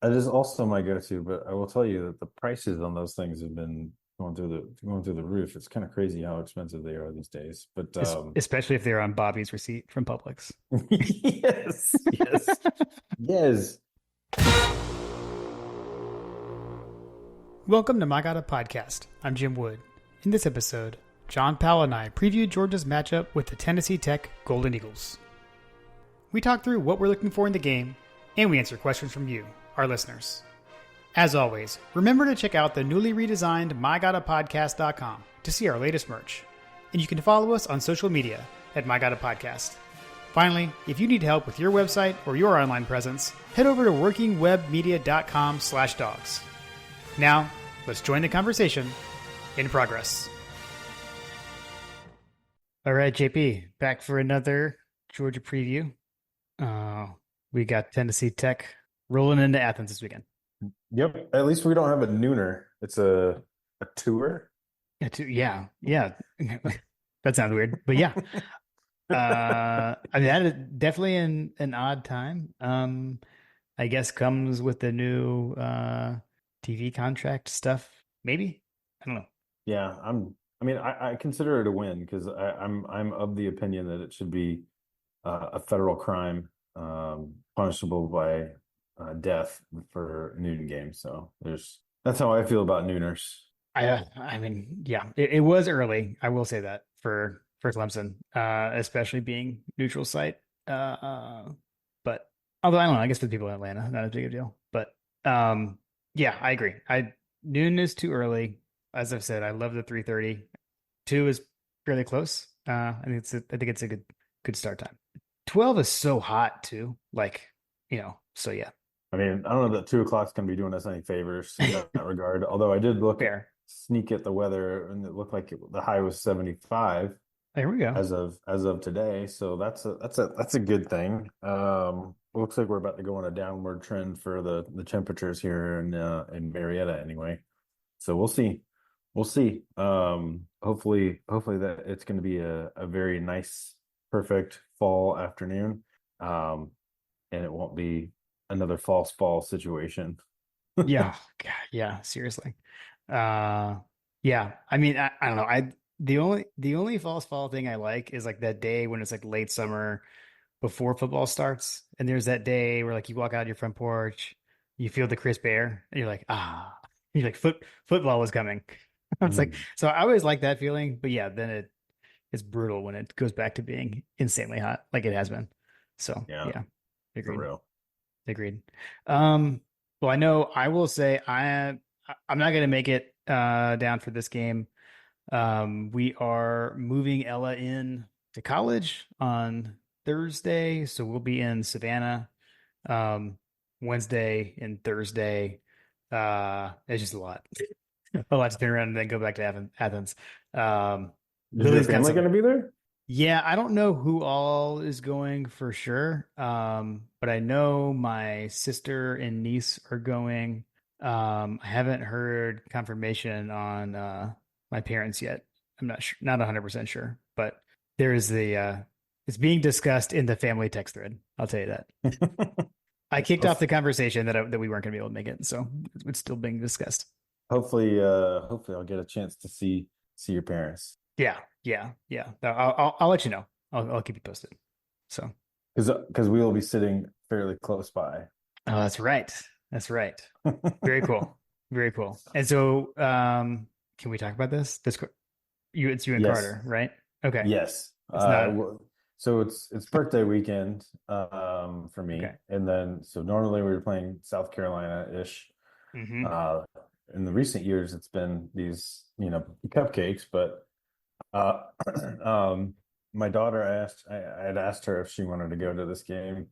That is also my go-to, but I will tell you that the prices on those things have been going through the roof. It's kind of crazy how expensive they are these days. But Especially if they're on Bobby's receipt from Publix. yes, yes, yes. Welcome to My God, a Podcast. I'm Jim Wood. In this episode, John Powell and I preview Georgia's matchup with the Tennessee Tech Golden Eagles. We talk through what we're looking for in the game, and we answer questions from you, our listeners. As always, remember to check out the newly redesigned MyGottaPodcast.com to see our latest merch. And you can follow us on social media at MyGottaPodcast. Finally, if you need help with your website or your online presence, head over to workingwebmedia.com/dogs. Now, let's join the conversation in progress. All right, JP, back for another Georgia preview. We got Tennessee Tech rolling into Athens this weekend. Yep. At least we don't have a nooner. It's a tour. Yeah. That sounds weird, but yeah. I mean, that is definitely an odd time. I guess comes with the new TV contract stuff. Maybe, I don't know. Yeah, I consider it a win because I'm of the opinion that it should be a federal crime, punishable by death for noon games. So that's how I feel about nooners. I mean, yeah, it was early. I will say that for Clemson, especially being neutral site. But although I don't know, I guess for the people in Atlanta, not as big a deal. But yeah, I agree. Noon is too early. As I've said, I love the 3:30. 2 is fairly close. I think it's a good start time. 12 is so hot too. Like, so yeah. I mean, I don't know that 2 o'clock's going to be doing us any favors in that regard. Although I did Fair. sneak at the weather, and it looked like the high was 75 There we go. as of today. So that's a good thing. Looks like we're about to go on a downward trend for the temperatures here in Marietta anyway. So we'll see. We'll see. Hopefully that it's going to be a very nice, perfect fall afternoon. And it won't be another false fall situation. Yeah. God, yeah, seriously. Yeah. I mean, I don't know. The only false fall thing I like is like that day when it's like late summer before football starts, and there's that day where like you walk out your front porch, you feel the crisp air, and you're like, you're like football is coming. It's like, Mm, so I always like that feeling, but yeah, then it's brutal when it goes back to being insanely hot like it has been. So yeah, yeah, for agreed. real. Agreed. Well, I know I will say I'm not gonna make it down for this game. We are moving Ella in to college on Thursday, so we'll be in Savannah Wednesday and Thursday. It's just a lot. A lot to turn around and then go back to Athens. Is your Lily's got family some. going to be there? Yeah, I don't know who all is going for sure. But I know my sister and niece are going. I haven't heard confirmation on my parents yet. I'm not sure, not 100% sure, but there is it's being discussed in the family text thread. I'll tell you that. I kicked off the conversation that we weren't going to be able to make it, so it's still being discussed. Hopefully I'll get a chance to see your parents. Yeah. I'll let you know. I'll keep you posted. So, Because we will be sitting fairly close by. oh, that's right. That's right. Very cool. Very cool. And so, can we talk about this? It's you and Yes. Carter, right? Okay. Yes. It's not So it's birthday weekend for me. okay. And then so normally we were playing South Carolina-ish. Hmm. Uh in the recent years it's been these, cupcakes, but uh my daughter I had asked her if she wanted to go to this game.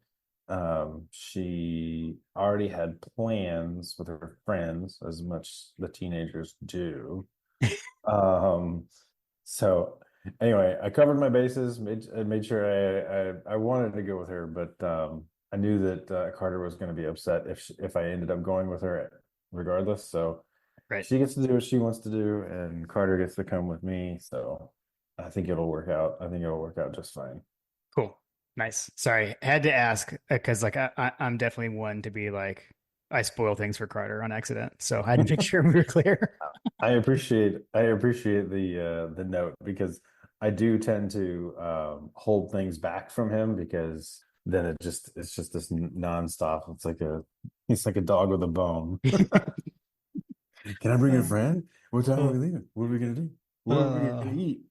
She already had plans with her friends, as much the teenagers do. Um, so anyway, I covered my bases, made sure I wanted to go with her, but I knew that Carter was going to be upset if I ended up going with her regardless. So Right. she gets to do what she wants to do, and Carter gets to come with me. So I think it'll work out. I think it'll work out just fine. Cool. Nice. Sorry. Had to ask because like I'm definitely one to be like, I spoil things for Carter on accident, so I had to make sure we were clear. I appreciate the note because I do tend to hold things back from him because then it's just this nonstop. He's like a dog with a bone. Can I bring a Uh, friend? What time are uh, we leaving? What are we gonna do? What are we uh, gonna eat?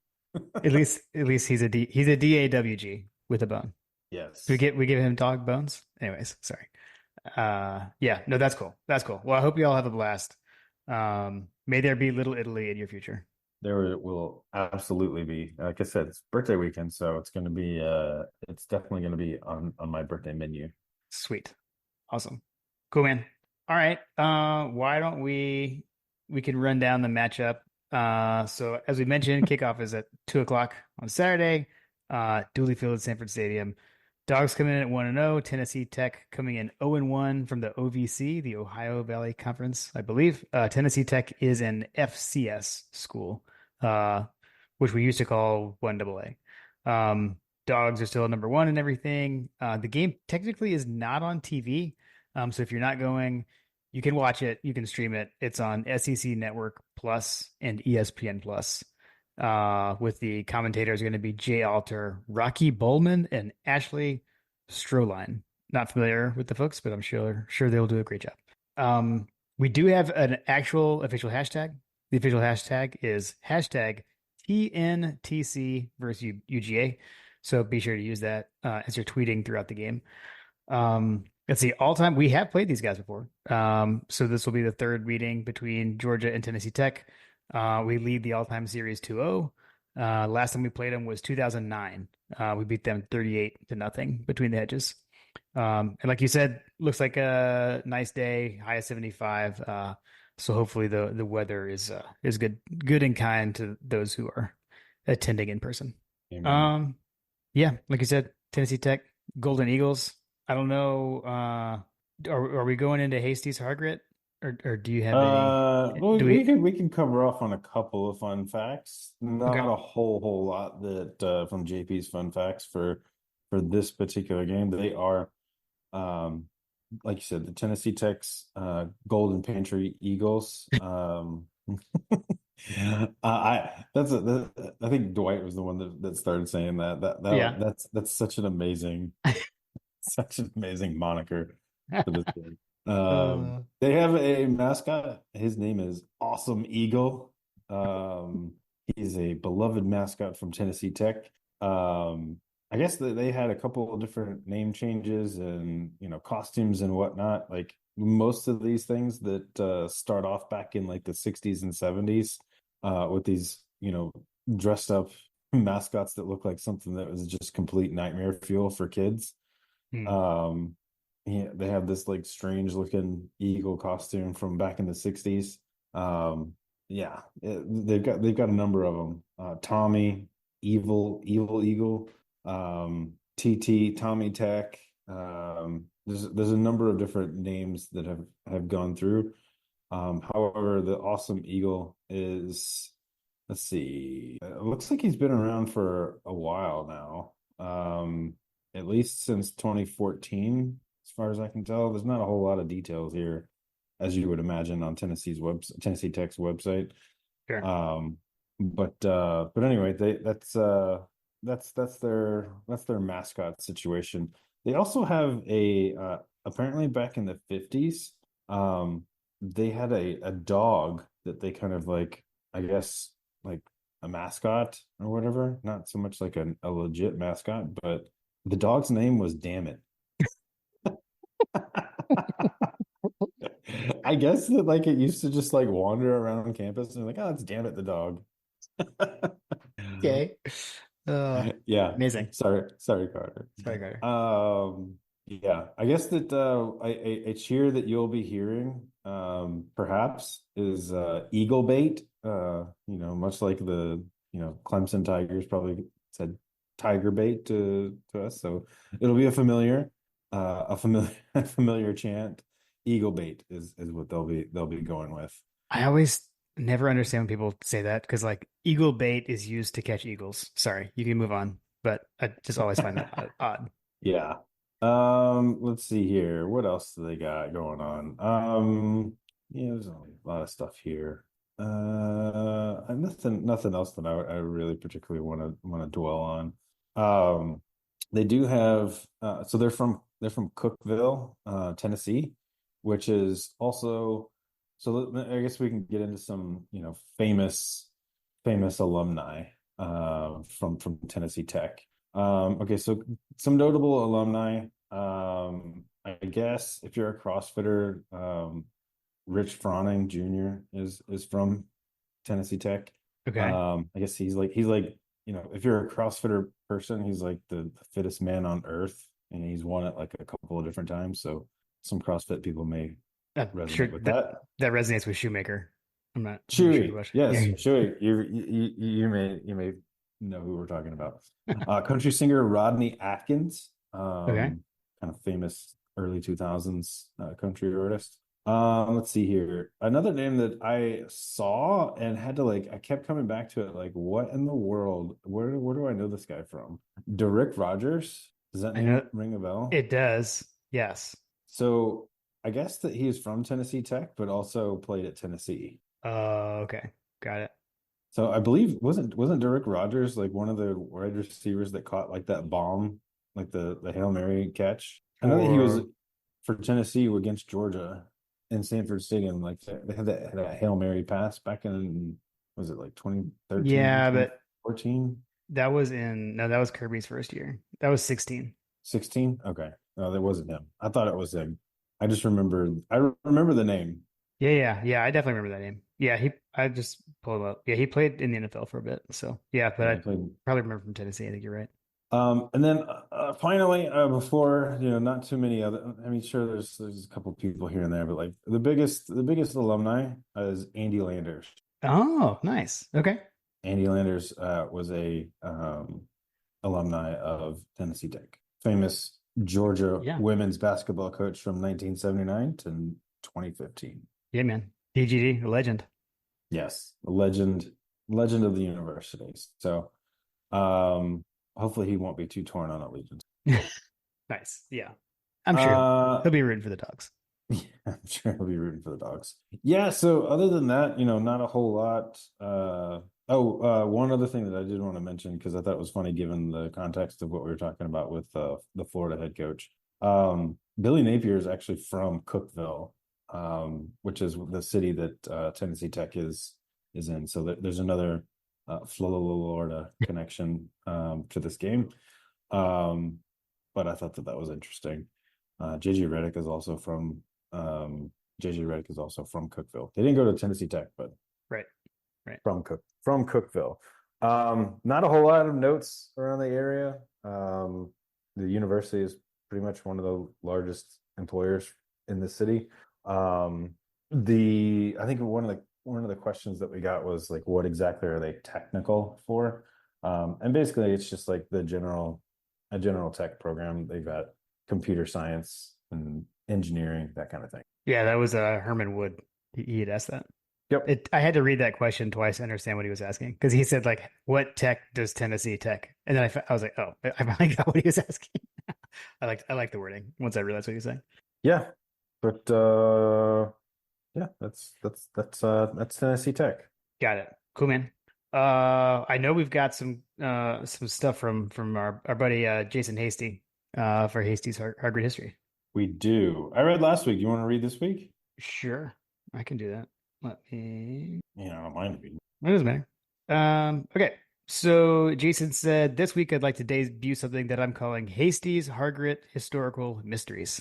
at least he's a DAWG with a bone. Yes. We give him dog bones. Anyways, sorry. Yeah, no, that's cool. That's cool. Well, I hope you all have a blast. May there be Little Italy in your future. There will absolutely be. Like I said, it's birthday weekend, so it's definitely gonna be on my birthday menu. Sweet. Awesome. Cool, man. All right. Why don't we can run down the matchup. So as we mentioned, kickoff is at 2 o'clock on Saturday. Dooley Field at Sanford Stadium. Dogs coming in at 1-0. Tennessee Tech coming in 0-1 from the OVC, the Ohio Valley Conference, I believe. Tennessee Tech is an FCS school, which we used to call 1AA. Dogs are still number one and everything. The game technically is not on TV. So if you're not going, you can watch it, you can stream it. It's on SEC Network Plus and ESPN Plus. With the commentators going to be Jay Alter, Rocky Bowman, and Ashley Stroline. Not familiar with the folks, but I'm sure they'll do a great job. We do have an actual official hashtag. The official hashtag is hashtag TNTC versus UGA. So be sure to use that as you're tweeting throughout the game. Let's see, all time, we have played these guys before. So this will be the third meeting between Georgia and Tennessee Tech. We lead the all-time series 2-0. Last time we played them was 2009. We beat them 38-0 between the hedges. And like you said, looks like a nice day, high of 75. So hopefully the weather is good and kind to those who are attending in person. Amen. Yeah, like you said, Tennessee Tech, Golden Eagles. I don't know. Are we going into Hastie's Hargret, or do you have any? Well, Do we can cover off on a couple of fun facts. Okay. Not a whole lot that from JP's fun facts for this particular game. They are, um, like you said, the Tennessee Tech's Golden Pantry Eagles. I think Dwight was the one that started saying that. Yeah. That's such an amazing moniker for this game. Uh, They have a mascot. His name is Awesome Eagle. He's a beloved mascot from Tennessee Tech. I guess that they had a couple of different name changes and costumes and whatnot. Like most of these things that start off back in like the 60s and 70s with these dressed up mascots that look like something that was just complete nightmare fuel for kids. hmm. Um, yeah, they have this like strange looking eagle costume from back in the 60s. Yeah, they've got a number of them. Tommy, Evil Eagle, TT, Tommy Tech. There's a number of different names that have gone through. However, the Awesome Eagle is, let's see, it looks like he's been around for a while now. At least since 2014, as far as I can tell. There's not a whole lot of details here, as you would imagine on Tennessee Tech's website. Sure. But anyway, that's their mascot situation. They also have apparently back in the 50s, they had a dog that they kind of like, I guess, like a mascot or whatever. Not so much like a legit mascot, but the dog's name was Damn It. I guess that like it used to just like wander around campus and like, oh, it's Damn It the dog. Okay. Yeah. Amazing. Sorry, Carter. Sorry, Carter. Yeah, I guess that a cheer that you'll be hearing, perhaps, is Eagle Bait. Much like the Clemson Tigers probably said Tiger Bait to us, so it'll be a familiar chant. Eagle Bait is what they'll be going with. I always never understand when people say that because like eagle bait is used to catch eagles. Sorry, you can move on, but I just always find that odd. Yeah. Let's see here. What else do they got going on? Yeah, there's a lot of stuff here. Nothing else that I really particularly want to dwell on. Um, they do have so they're from Cookeville, Tennessee, which is also I guess we can get into some, famous alumni from Tennessee Tech. Okay, so some notable alumni. I guess if you're a CrossFitter, Rich Froning Jr. is from Tennessee Tech. Okay. I guess he's like, if you're a CrossFitter person, he's like the fittest man on earth, and he's won it like a couple of different times. So some CrossFit people may I'm sure resonate with that that. that resonates with Shoemaker. I'm not really sure Chewy, what. yes, Yeah. Chewy. You may know who we're talking about. Country singer Rodney Atkins, Okay. kind of famous early 2000s country artist. Let's see here. Another name that I saw and had to I kept coming back to it. Like, what in the world? Where do I know this guy from? Derek Rogers. Does that I know name ring a bell? it does. Yes. So I guess that he is from Tennessee Tech, but also played at Tennessee. Okay. Got it. So I believe wasn't Derek Rogers like one of the wide receivers that caught like that bomb, like the Hail Mary catch? I know that he was For for Tennessee against Georgia in Sanford Stadium. Like they had that Hail Mary pass back in, was it like 2013, yeah, twenty but fourteen, that was in no, that was Kirby's first year. That was 16. 16? Okay. No, that wasn't him. I thought it was him. I remember the name. Yeah. I definitely remember that name. Yeah, I just pulled him up. Yeah, he played in the NFL for a bit. So yeah, but Yeah, I he played. probably remember from Tennessee. I think you're right. And then finally, before not too many other. I mean, sure, there's a couple people here and there, but like the biggest alumni is Andy Landers. Oh, nice. Okay. Andy Landers was a alumni of Tennessee Tech, famous Georgia Yeah. women's basketball coach from 1979 to 2015. Yeah, man. DGD, a legend. Yes, a legend of the universities. So, um, hopefully he won't be too torn on allegiance. Nice. Yeah. I'm sure Uh, he'll be rooting for the dogs. Yeah, I'm sure he'll be rooting for the dogs. Yeah, so other than that, not a whole lot. One other thing that I did want to mention because I thought it was funny given the context of what we were talking about with the Florida head coach. Billy Napier is actually from Cookeville, which is the city that Tennessee Tech is in. So there's another Florida connection to this game. But I thought that was interesting. JJ Redick is also from JJ Redick is also from Cookeville. They didn't go to Tennessee Tech, but Right. Right. from Cookeville. Not a whole lot of notes around the area. The university is pretty much one of the largest employers in the city. I think one of the questions that we got was like, what exactly are they technical for? And basically, it's just like a general tech program. They've got computer science and engineering, that kind of thing. Yeah, that was Herman Wood. He had asked that. Yep. I had to read that question twice to understand what he was asking because he said like, "What tech does Tennessee Tech?" And then I was like, "Oh, I finally got what he was asking." I like the wording once I realized what he was saying. Yeah. But yeah, that's Tennessee Tech. Got it. Cool, man. I know we've got some stuff from our buddy Jason Hasty for Hasty's Hard Grid History. We do. I read last week. You want to read this week? Sure, I can do that. Let me. Yeah, I don't mind reading. It doesn't matter. Okay. So Jason said this week I'd like to debut something that I'm calling Hasty's Hard Grit Historical Mysteries.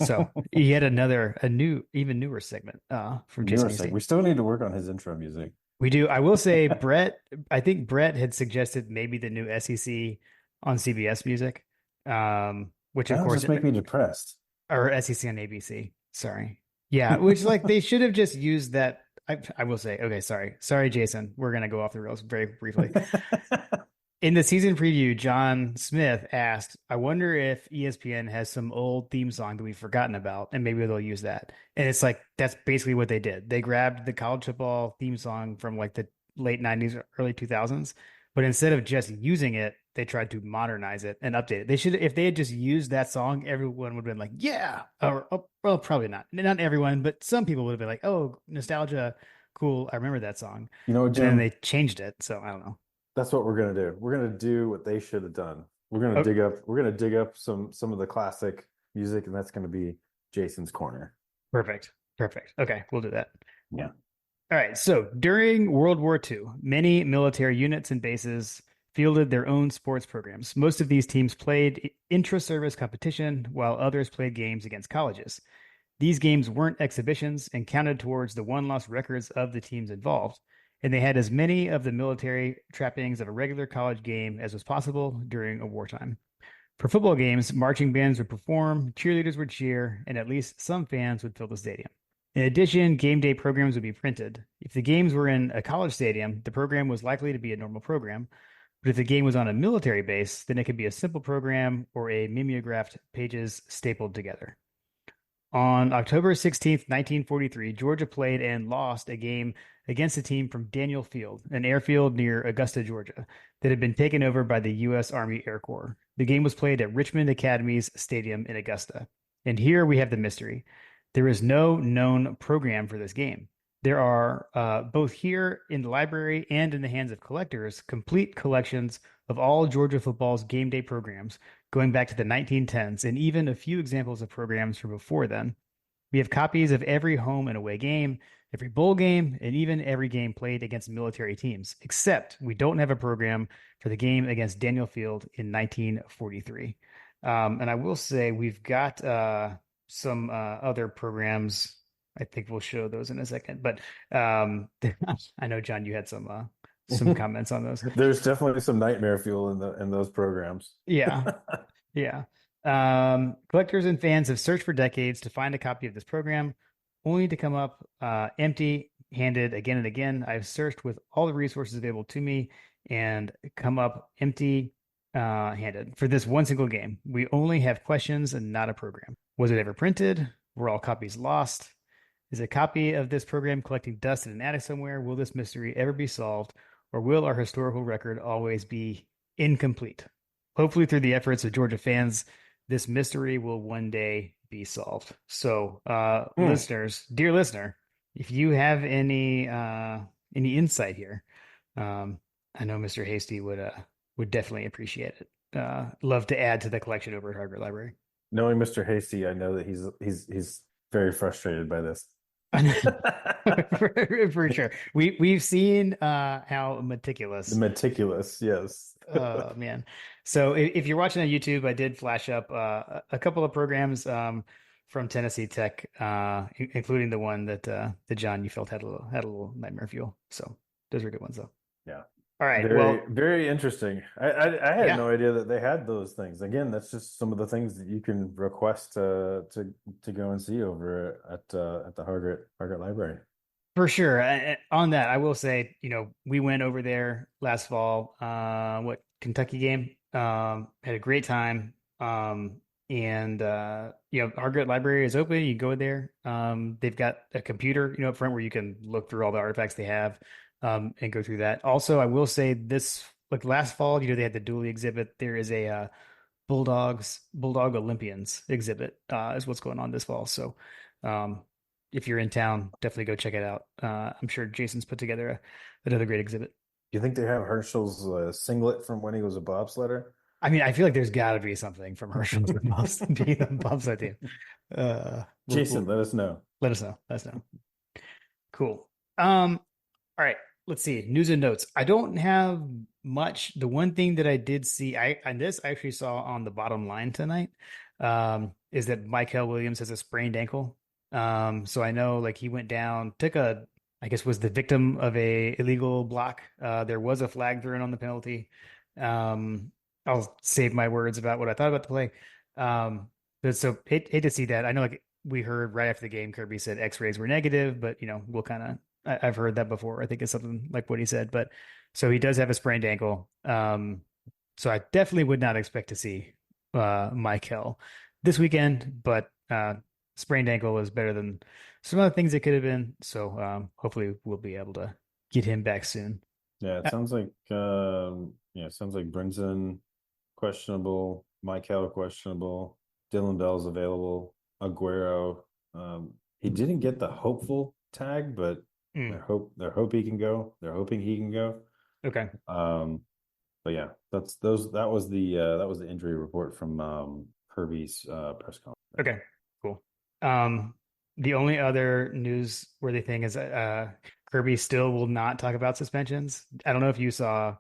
So yet even newer segment from Jason Neurosec. Hasty. We still need to work on his intro music. We do. I will say, I think Brett had suggested maybe the new SEC on CBS music, which of That'll course, just make me depressed. or SEC on ABC. Sorry. Yeah, which like they should have just used that. I will say, okay, sorry, Jason. We're gonna go off the rails very briefly. In the season preview, John Smith asked, I wonder if ESPN has some old theme song that we've forgotten about, and maybe they'll use that. And it's like, that's basically what they did. They grabbed the college football theme song from like the late 90s, early 2000s, But instead of just using it, they tried to modernize it and update it. They should, if they had just used that song, everyone would have been like, yeah. Or, oh, well, probably not. Not everyone, but some people would have been like, oh, nostalgia, cool. I remember that song. You know, And then Jim, they changed it. So I don't know. that's what we're gonna do. We're gonna do what they should have done. Oh, We're gonna dig up some of the classic music, and that's gonna be Jason's Corner. perfect. Perfect. Okay, we'll do that. Yeah. All right. So during World War II, many military units and bases fielded their own sports programs. Most of these teams played intra-service competition, while others played games against colleges. These games weren't exhibitions and counted towards the won-loss records of the teams involved, and they had as many of the military trappings of a regular college game as was possible during a wartime. For football games, marching bands would perform, cheerleaders would cheer, and at least some fans would fill the stadium. In addition, game day programs would be printed. If the games were in a college stadium, the program was likely to be a normal program. But if the game was on a military base, then it could be a simple program or a mimeographed pages stapled together. On October 16th, 1943, Georgia played and lost a game against a team from Daniel Field, an airfield near Augusta, Georgia, that had been taken over by the U.S. Army Air Corps. The game was played at Richmond Academy's stadium in Augusta. And here we have the mystery. There is no known program for this game. There are, both here in the library and in the hands of collectors, complete collections of all Georgia football's game day programs going back to the 1910s, and even a few examples of programs from before then. We have copies of every home and away game, every bowl game, and even every game played against military teams, except we don't have a program for the game against Daniel Field in 1943. And I will say we've got some other programs. I think we'll show those in a second. But I know, John, you had some comments on those. There's definitely some nightmare fuel in those programs. Yeah. Yeah. Collectors and fans have searched for decades to find a copy of this program, only to come up empty-handed again and again. I've searched with all the resources available to me and come up empty-handed for this one single game. We only have questions and not a program. Was it ever printed? Were all copies lost? Is a copy of this program collecting dust in an attic somewhere? Will this mystery ever be solved, or will our historical record always be incomplete? Hopefully, through the efforts of Georgia fans, this mystery will one day be solved. So, listeners, dear listener, if you have any insight here, I know Mr. Hasty would definitely appreciate it. Love to add to the collection over at Harvard Library. Knowing Mr. Hasty, I know that he's very frustrated by this. For sure. We've seen how meticulous. Meticulous, yes. Oh man. So if you're watching on YouTube, I did flash up a couple of programs from Tennessee Tech, including the one that John you felt had a little nightmare fuel. So those are good ones though. Yeah. All right. Very, Well, very interesting. I had yeah. no idea that they had those things. Again, that's just some of the things that you can request to go and see over at the Hargett Library. For sure. On that, I will say, we went over there last fall, Kentucky game. Had a great time. And Hargett Library is open. You go there. They've got a computer, up front where you can look through all the artifacts they have, and go through that. Also, I will say this, like last fall, they had the Dooley exhibit. There is a Bulldog Olympians exhibit, is what's going on this fall. So, if you're in town, definitely go check it out. I'm sure Jason's put together another great exhibit. Do you think they have Herschel's singlet from when he was a bobsledder? I mean, I feel like there's got to be something from Herschel's being the bobsled team. Jason, let us know. Let us know. Let us know. Cool. All right. Let's see. News and notes. I don't have much. The one thing that I did see, and this I actually saw on the bottom line tonight, is that Michael Williams has a sprained ankle. So I know he went down, I guess was the victim of a illegal block. There was a flag thrown on the penalty. I'll save my words about what I thought about the play. But so hate to see that. I know we heard right after the game, Kirby said X-rays were negative, but we'll I've heard that before. I think it's something like what he said, but so he does have a sprained ankle. So I definitely would not expect to see Michael this weekend, but sprained ankle is better than some other things it could have been. So hopefully we'll be able to get him back soon. Yeah, it Uh, sounds like it sounds like Brinson questionable, Michael questionable, Dylan Bell's available, Aguero. He didn't get the hopeful tag, but mm, they're hope he can go. They're hoping he can go. okay. Um, but yeah, that was the injury report from Kirby's press conference. Okay. Cool. Um, the only other newsworthy thing is Kirby still will not talk about suspensions. I don't know if you saw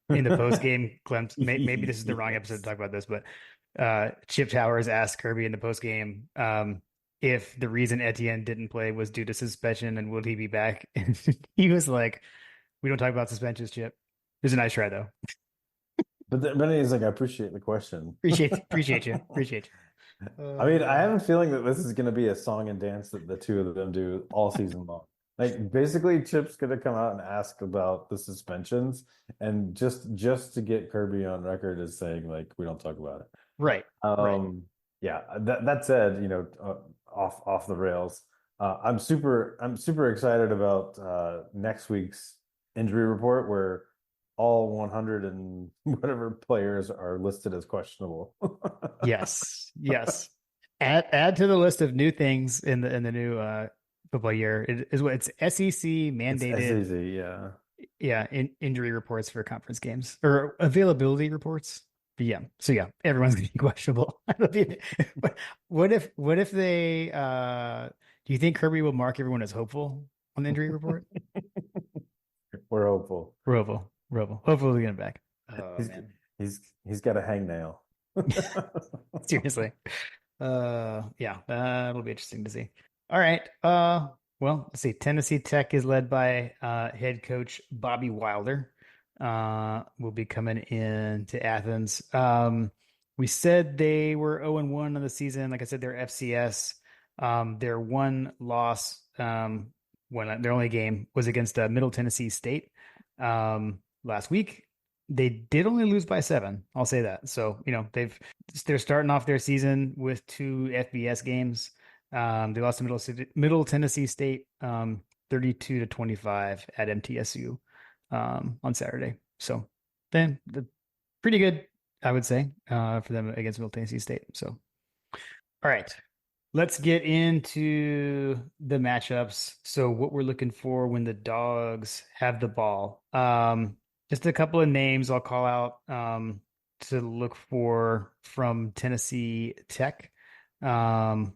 in the post game glimpse. Maybe this is the wrong episode to Yes. talk about this, but Chip Towers asked Kirby in the post game if the reason Etienne didn't play was due to suspension and would he be back? And he was like, "We don't talk about suspensions, Chip." It was a nice try though. But he's like, I appreciate the question. Appreciate you, appreciate you. I mean, I have Man. a feeling that this is going to be a song and dance that the two of them do all season long. Like basically, Chip's going to come out and ask about the suspensions, and just to get Kirby on record as saying like we don't talk about it. Right, right. Yeah. That said, off the rails. I'm super excited about next week's injury report where all 100 and whatever players are listed as questionable. Yes, yes. Add to the list of new things in the new football year. It is what it's SEC It's mandated. SEC, yeah. Yeah, injury reports for conference games or availability reports. But yeah, so yeah, everyone's gonna be questionable. I don't even- what if they do you think Kirby will mark everyone as hopeful on the injury report? We're hopeful. We're hopeful. We're hopeful. Hopefully we'll get him back. Oh He's man. he's got a hangnail. Seriously. Yeah, it'll be interesting to see. All right. Well, let's see. Tennessee Tech is led by head coach Bobby Wilder. Will be coming in to Athens. We said they were 0-1 on the season. Like I said, they're FCS. Their one loss, when their only game was against Middle Tennessee State last week. They did only lose by 7. I'll say that. So, they're starting off their season with 2 FBS games. They lost to Middle Tennessee State 32-25 at MTSU on Saturday. So then pretty good, I would say, for them against Middle Tennessee State. So, all right, let's get into the matchups. So what we're looking for when the Dogs have the ball. Just a couple of names I'll call out to look for from Tennessee Tech on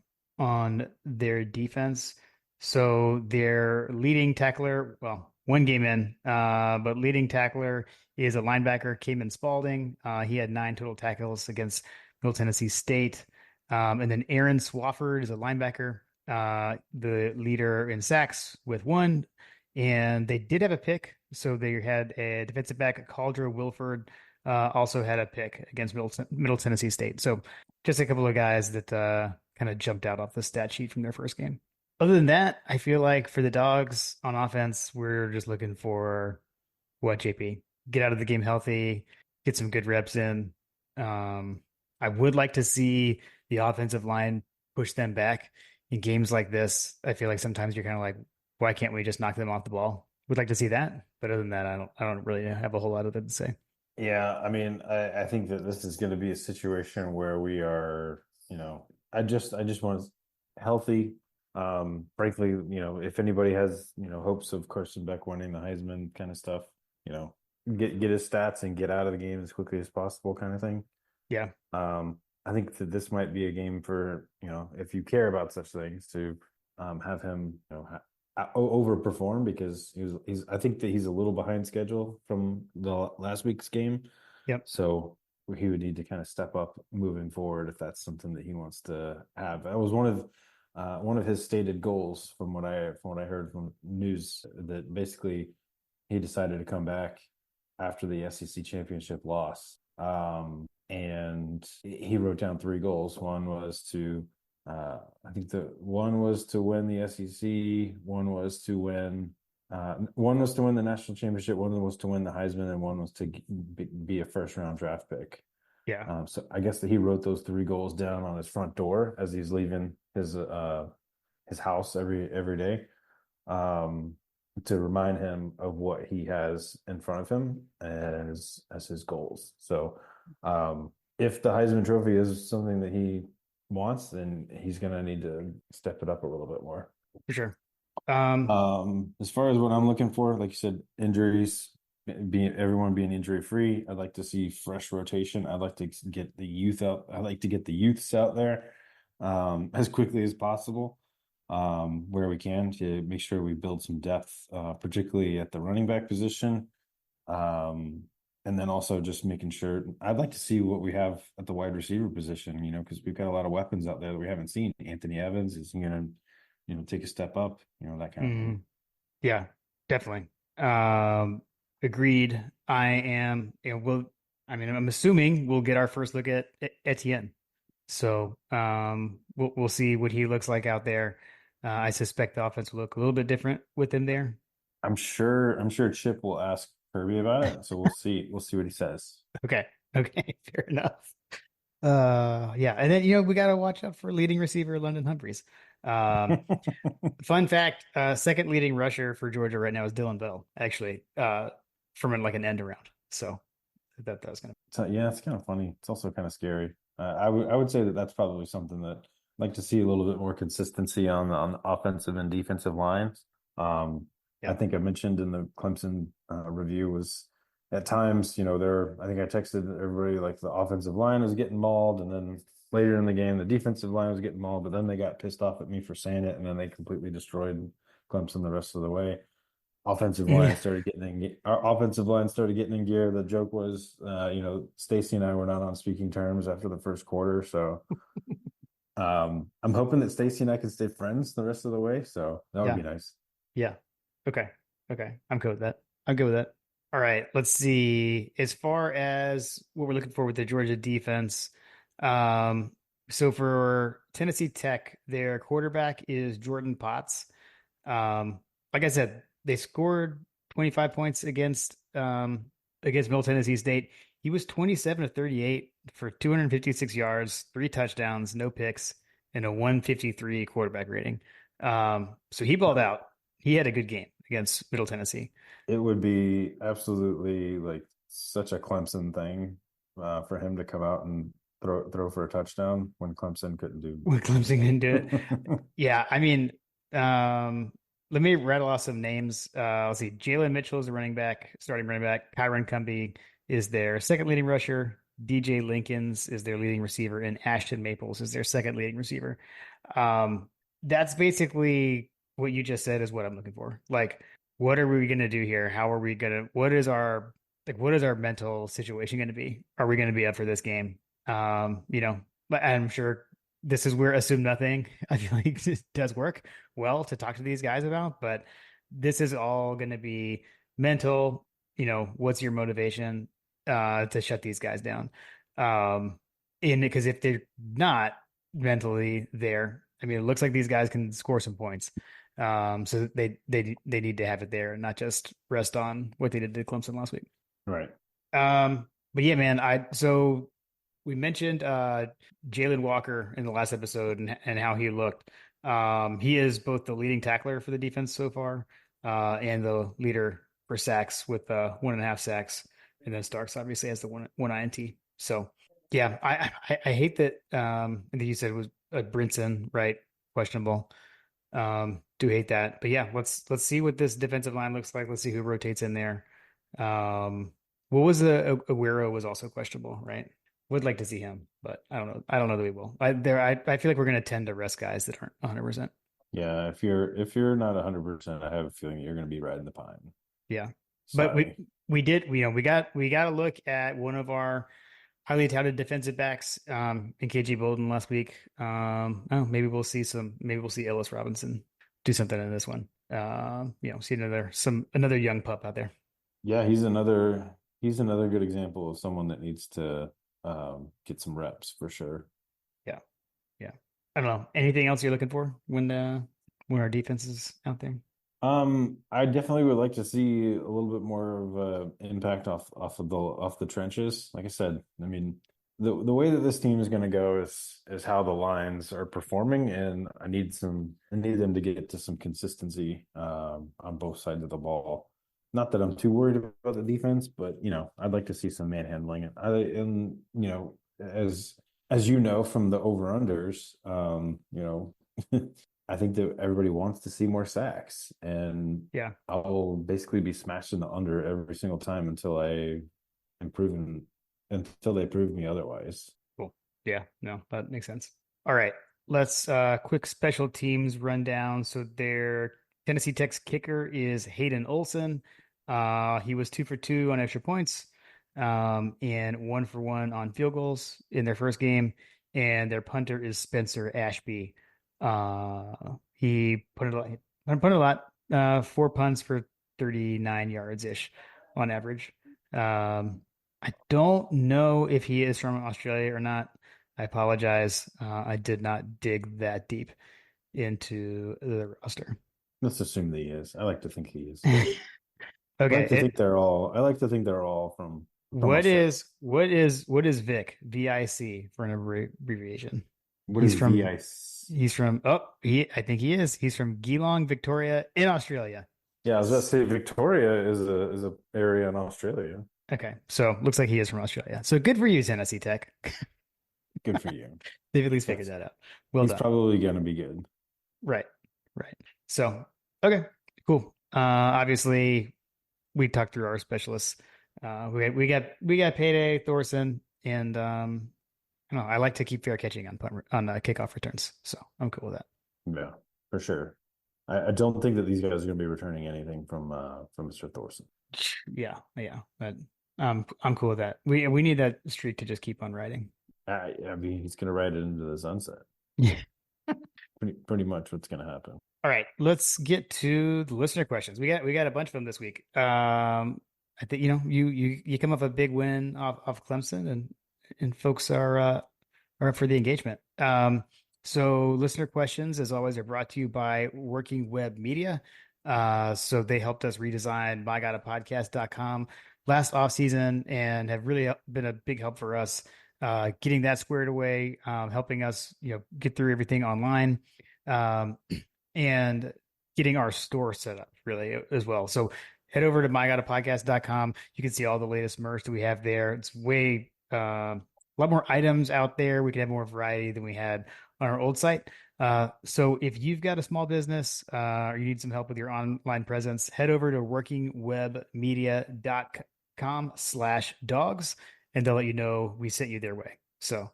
their defense. So their leading tackler, well, one game in, but leading tackler is a linebacker, Cayman Spalding. He had 9 total tackles against Middle Tennessee State. And then Aaron Swafford is a linebacker, the leader in sacks with 1. And they did have a pick. So they had a defensive back, Caldra Wilford, also had a pick against Middle Tennessee State. So just a couple of guys that kind of jumped out off the stat sheet from their first game. Other than that, I feel like for the Dogs on offense, we're just looking for what, JP? Get out of the game healthy, get some good reps in. I would like to see the offensive line push them back in games like this. I feel like sometimes you're kind of like, why can't we just knock them off the ball? Would like to see that, but other than that, I don't really have a whole lot of it to say. Yeah, I mean, I think that this is going to be a situation where we are, I just want healthy. Frankly, if anybody has, hopes of Carson Beck winning the Heisman kind of stuff, get his stats and get out of the game as quickly as possible kind of thing. Yeah, I think that this might be a game for, if you care about such things to have him, overperform because I think that he's a little behind schedule from the last week's game. yep, So he would need to kind of step up moving forward if that's something that he wants to have. That was one of his stated goals from what I heard from news that basically he decided to come back after the SEC championship loss. And he wrote down 3 goals. One was to I think the one was to win the SEC, one was to win the national championship, one was to win the Heisman, and one was to be a first round draft pick. yeah, So I guess that he wrote those 3 goals down on his front door as he's leaving his house every day. to remind him of what he has in front of him as his goals. So if the Heisman Trophy is something that he wants, then he's going to need to step it up a little bit more. For sure. As far as what I'm looking for, like you said, injuries, everyone being injury free. I'd like to see fresh rotation. I'd like to get the youth out. I like to get the youths out there as quickly as possible, where we can, to make sure we build some depth, particularly at the running back position. And then also just making sure I'd like to see what we have at the wide receiver position, because we've got a lot of weapons out there that we haven't seen. Anthony Evans is going to, take a step up, that kind of thing. Yeah, definitely. Agreed. I'm assuming we'll get our first look at Etienne. So, we'll see what he looks like out there. I suspect the offense will look a little bit different with him there. I'm sure Chip will ask Kirby about it, so we'll see. We'll see what he says. Okay. Okay. Fair enough. Yeah. And then, we got to watch out for leading receiver London Humphreys. Um, Fun fact, second leading rusher for Georgia right now is Dylan Bell, actually, from like an end around. So that was gonna. So, yeah, it's kind of funny. It's also kind of scary. I would say that that's probably something that I'd like to see a little bit more consistency on the offensive and defensive lines. I Yeah. think I mentioned in the Clemson review was at times, I think I texted everybody like the offensive line was getting mauled, and then later in the game the defensive line was getting mauled, but then they got pissed off at me for saying it, and then they completely destroyed Clemson the rest of the way. Our offensive line started getting in gear. The joke was, Stacy and I were not on speaking terms after the first quarter. So I'm hoping that Stacy and I can stay friends the rest of the way. So that would Yeah. be nice. Yeah. Okay. Okay. I'm good with that. I'm good with that. All right. Let's see. As far as what we're looking for with the Georgia defense, um, so for Tennessee Tech, their quarterback is Jordan Potts. Like I said, they scored 25 points against Middle Tennessee State. He was 27 to 38 for 256 yards, 3 touchdowns, no picks, and a 153 quarterback rating. So he balled out. He had a good game against Middle Tennessee. It would be absolutely like such a Clemson thing for him to come out and throw for a touchdown when Clemson couldn't do When Clemson didn't do it. anything. Yeah, I mean, let me rattle off some names. Let's see. Jalen Mitchell is the starting running back. Kyron Cumby is their second leading rusher. DJ Lincolns is their leading receiver, and Ashton Maples is their second leading receiver. That's basically what you just said is what I'm looking for. Like, what are we gonna do here? How are we gonna? What is our mental situation going to be? Are we going to be up for this game? But I'm sure this is where assume nothing. I feel like it does work well to talk to these guys about, but this is all going to be mental. What's your motivation to shut these guys down? In because if they're not mentally there, I mean, it looks like these guys can score some points. So they need to have it there and not just rest on what they did to Clemson last week. Right. But yeah, man, so we mentioned Jalen Walker in the last episode and how he looked. He is both the leading tackler for the defense so far, and the leader for sacks with 1.5 sacks, and then Starks obviously has the one INT. So yeah, I hate that. I think you said it was Brinson, right? Questionable. Do hate that, but yeah, let's see what this defensive line looks like. Let's see who rotates in there. What was the Aguero was also questionable, right? Would like to see him, but I don't know. I don't know that we will. I feel like we're going to tend to rest guys that aren't 100%. Yeah, if you're not 100%, I have a feeling you're going to be riding the pine. Yeah, but Sorry. we did. We got to look at one of our highly touted defensive backs in KG Bolden last week. Maybe we'll see Ellis Robinson do something in this one. See another young pup out there. Yeah, he's another good example of someone that needs to get some reps for sure. Yeah. Yeah. I don't know. Anything else you're looking for when our defense is out there? I definitely would like to see a little bit more of impact off the trenches. Like I said, I mean, the way that this team is going to go is how the lines are performing, and I need them to get to some consistency on both sides of the ball. Not that I'm too worried about the defense, but I'd like to see some manhandling. And as you know from the over unders, I think that everybody wants to see more sacks, and Yeah. I'll basically be smashing the under every single time am proven until they prove me otherwise. Cool. Yeah, no, that makes sense. All right. Let's quick special teams rundown. So their Tennessee Tech's kicker is Hayden Olson. He was 2 for 2 on extra points, and 1 for 1 on field goals in their first game. And their punter is Spencer Ashby. He punted a lot, 4 punts for 39 yards ish on average. I don't know if he is from Australia or not. I apologize. I did not dig that deep into the roster. Let's assume that he is. I like to think he is. Okay. I like to think they're all from What Australia. is Vic for an abbreviation? What He's is from VIC? I think he is. He's from Geelong, Victoria in Australia. Yeah, I was about to say Victoria is a area in Australia. Okay. So looks like he is from Australia. So good for you, Tennessee Tech. Good for you. They've at least figured That's that out. Well He's done. probably gonna be good. Right. Right. So, okay, cool. Obviously, we talked through our specialists. We got Payday, Thorson, and I don't know. I like to keep fair catching on kickoff returns, so I'm cool with that. Yeah, for sure. I don't think that these guys are gonna be returning anything from Mr. Thorson. Yeah, yeah, but I'm cool with that. We need that streak to just keep on riding. I mean, he's gonna ride it into the sunset. Yeah. Pretty much what's gonna happen. All right, let's get to the listener questions. We got a bunch of them this week. I think you come off a big win off Clemson, and folks are up for the engagement. So listener questions, as always, are brought to you by Working Web Media. So they helped us redesign mygotapodcast.com last off season and have really been a big help for us getting that squared away, helping us get through everything online. And getting our store set up really as well. So head over to mygotapodcast.com. You can see all the latest merch that we have there. It's way a lot more items out there. We can have more variety than we had on our old site. So if you've got a small business or you need some help with your online presence, head over to workingwebmedia.com/dogs and they'll let you know we sent you their way. So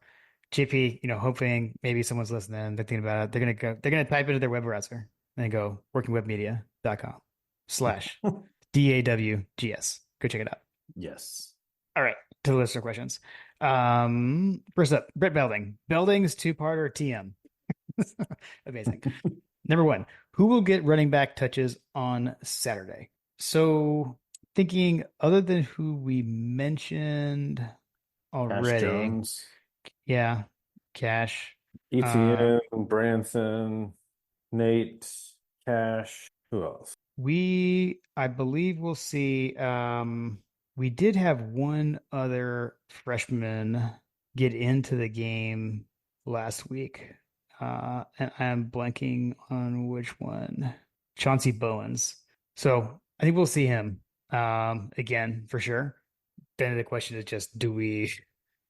JP, hoping maybe someone's listening, they're thinking about it. They're gonna type into their web browser and go workingwebmedia.com/DAWGS. Go check it out. Yes. All right, to the listener questions. First up, Brett Belding. Belding's two-parter TM. Amazing. Number one, who will get running back touches on Saturday? So thinking other than who we mentioned Cash already. Jones, Yeah, Cash. ETN, Branson, Nate, Cash. Who else? I believe we'll see. We did have one other freshman get into the game last week. And I'm blanking on which one. Chauncey Bowens. So I think we'll see him again for sure. Then the question is just do we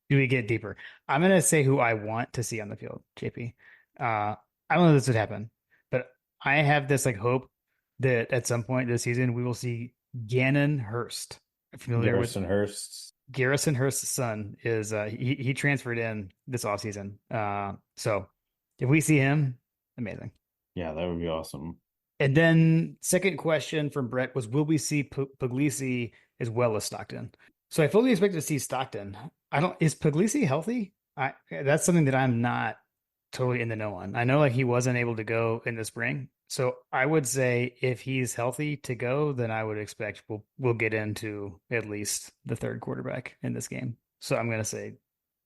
get deeper? I'm gonna say who I want to see on the field, JP. I don't know if this would happen, but I have this like hope that at some point this season we will see Gannon Hurst. Familiar with Garrison Hurst. Garrison Hurst's son is he transferred in this offseason. So if we see him, amazing. Yeah, that would be awesome. And then second question from Brett was, will we see Puglisi as well as Stockton? So I fully expect to see Stockton. Is Puglisi healthy? That's something that I'm not totally in the know on. I know like he wasn't able to go in the spring. So I would say if he's healthy to go, then I would expect we'll get into at least the third quarterback in this game. So I'm gonna say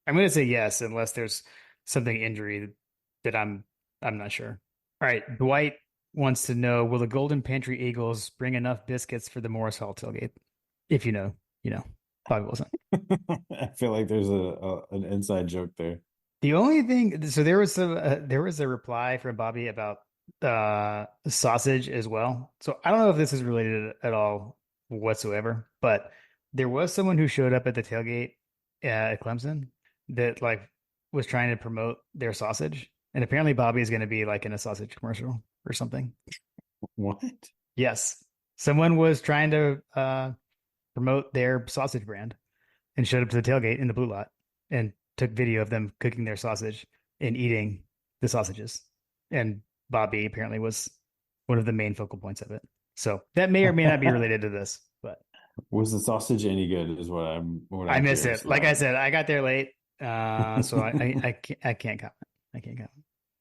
yes, unless there's something injury that I'm not sure. All right, Dwight wants to know, will the Golden Pantry Eagles bring enough biscuits for the Morris Hall tailgate? If you know, you know. Bobby Wilson. I feel like there's an inside joke there. The only thing, so there was a reply from Bobby about sausage as well. So I don't know if this is related at all whatsoever, but there was someone who showed up at the tailgate at Clemson that like was trying to promote their sausage, and apparently Bobby is going to be like in a sausage commercial or something. What? Yes, someone was trying to promote their sausage brand and showed up to the tailgate in the blue lot and took video of them cooking their sausage and eating the sausages. And Bobby apparently was one of the main focal points of it. So that may or may not be related to this, but Was the sausage any good? Is what I I'm miss curious it. Like I about. said, I got there late, so I can't comment. I can't comment.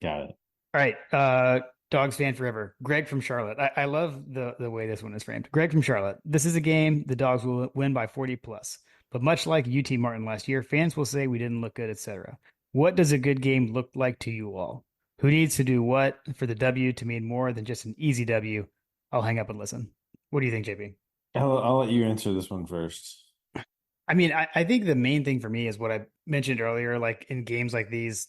Got it. All right, Dogs fan forever. Greg from Charlotte. I love the way this one is framed. Greg from Charlotte. This is a game the Dogs will win by 40 plus. But much like UT Martin last year, fans will say we didn't look good, etc. What does a good game look like to you all? Who needs to do what for the W to mean more than just an easy W? I'll hang up and listen. What do you think, JP? I'll let you answer this one first. I mean, I think the main thing for me is what I mentioned earlier. Like in games like these,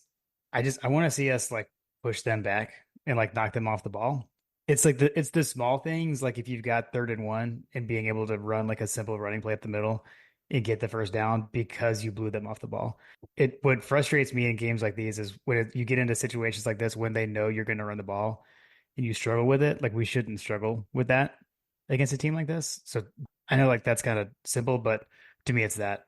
I want to see us like push them back and like knock them off the ball. It's the small things, like if you've got 3rd and 1 and being able to run like a simple running play up the middle and get the first down because you blew them off the ball. It what frustrates me in games like these is when you get into situations like this when they know you're going to run the ball and you struggle with it. Like we shouldn't struggle with that against a team like this. So I know like that's kind of simple, but to me it's that.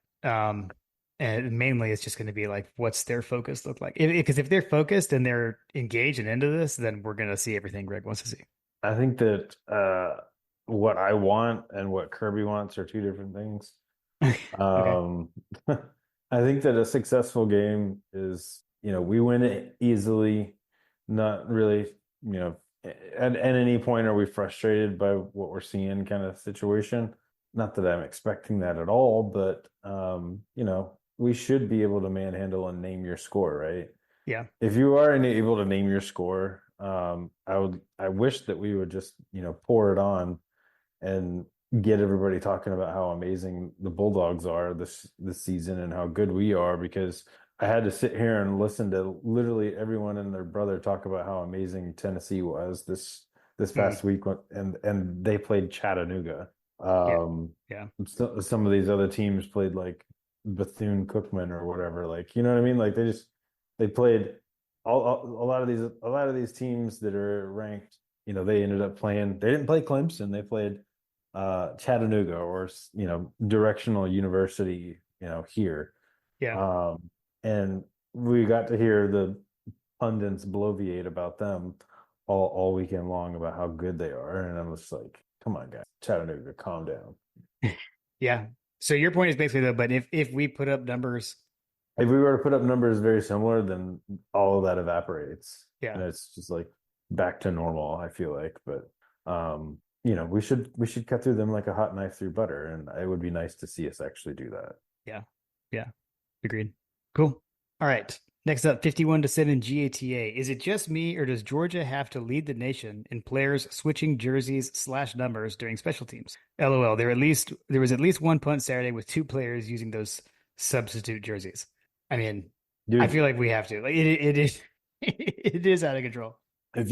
And mainly it's just going to be like, what's their focus look like? Because if they're focused and they're engaged and into this, then we're going to see everything Greg wants to see. I think that what I want and what Kirby wants are two different things. Okay. Um, I think that a successful game is, we win it easily, not really, at any point are we frustrated by what we're seeing kind of situation. Not that I'm expecting that at all, but we should be able to manhandle and name your score, right? Yeah. If you are able to name your score, I wish that we would just, pour it on and get everybody talking about how amazing the Bulldogs are this season and how good we are, because I had to sit here and listen to literally everyone and their brother talk about how amazing Tennessee was this Mm. past week and they played Chattanooga. Yeah. Yeah. Some of these other teams played like Bethune-Cookman or whatever, like, you know what I mean? Like they played a lot of these teams that are ranked, they ended up playing, they didn't play Clemson, they played Chattanooga or directional university, here. Yeah. And we got to hear the pundits bloviate about them all weekend long about how good they are, and I'm just like, come on, guys, Chattanooga, calm down. Yeah. So your point is basically though, but if we put up numbers, If we were to put up numbers very similar, then all of that evaporates, yeah. and it's just like back to normal, I feel like. But we should cut through them like a hot knife through butter, and it would be nice to see us actually do that. Yeah. Yeah. Agreed. Cool. All right. Next up, 51-7 GATA. Is it just me, or does Georgia have to lead the nation in players switching jerseys/numbers during special teams? LOL. There was at least one punt Saturday with 2 players using those substitute jerseys. I mean, I Dude, feel like we have to. Like it is it is out of control. if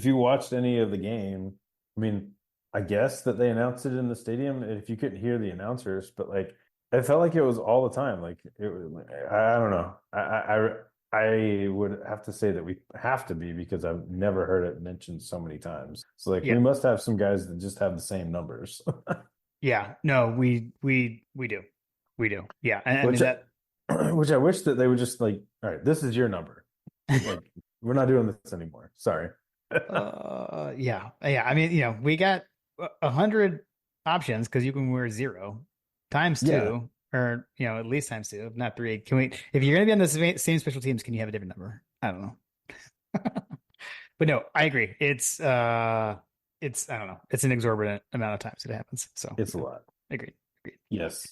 you watched any of the game, I mean, I guess that they announced it in the stadium if you couldn't hear the announcers, but like it felt like it was all the time. Like it was, I don't know. I would have to say that we have to be, because I've never heard it mentioned so many times. So like we Yeah. must have some guys that just have the same numbers. Yeah. No, we do. We do. Yeah. I Which mean that which I wish that they would just like, all right, this is your number. Like we're not doing this anymore. Sorry. yeah. Yeah. I mean, we got 100 options because you can wear 0 times Yeah. 2, or at least times 2, if not 3. Can we, if you're gonna be on the same special teams, can you have a different number? I don't know. But no, I agree. It's I don't know. It's an exorbitant amount of times it happens. So It's a lot. agreed. Agreed. Yes.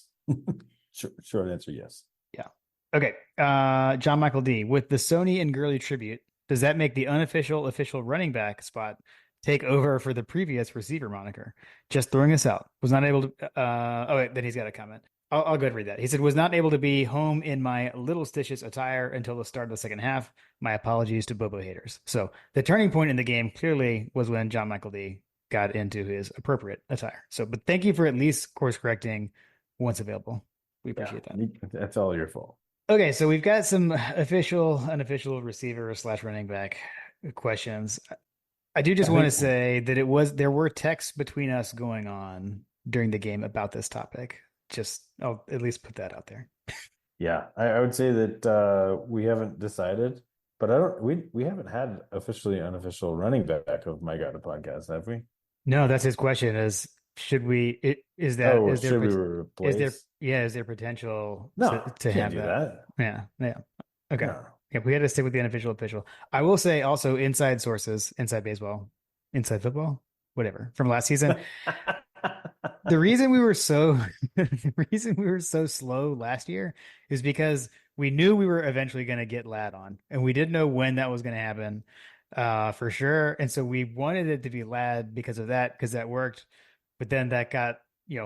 Short answer, yes. Yeah. Okay. John Michael D. With the Sony and Gurley tribute, does that make the unofficial official running back spot take over for the previous receiver moniker? Just throwing this out. Was not able to. Oh, wait, then he's got a comment. I'll go ahead and read that. He said, was not able to be home in my little stitious attire until the start of the second half. My apologies to Bobo haters. So the turning point in the game clearly was when John Michael D got into his appropriate attire. So, but thank you for at least course correcting once available. We Yeah, appreciate that. that's all your fault. Okay, so we've got some official, unofficial receiver slash running back questions. I do just I want to think, say that there were texts between us going on during the game about this topic. Just I'll at least put that out there. yeah, I would say that we haven't decided, but I don't. We haven't had officially unofficial running back of My God, a podcast, have we? No, that's his question is should we Oh, should we replace? is there potential No, to can't have do that? that. Yeah. Yeah. Okay. No. Yeah, we had to stick with the unofficial official. I will say also inside sources, inside baseball, inside football, whatever, from last season. The reason we were so the reason we were so slow last year is because we knew we were eventually going to get Lad on, and we didn't know when that was going to happen, for sure. And so we wanted it to be Lad because that worked. But then that got,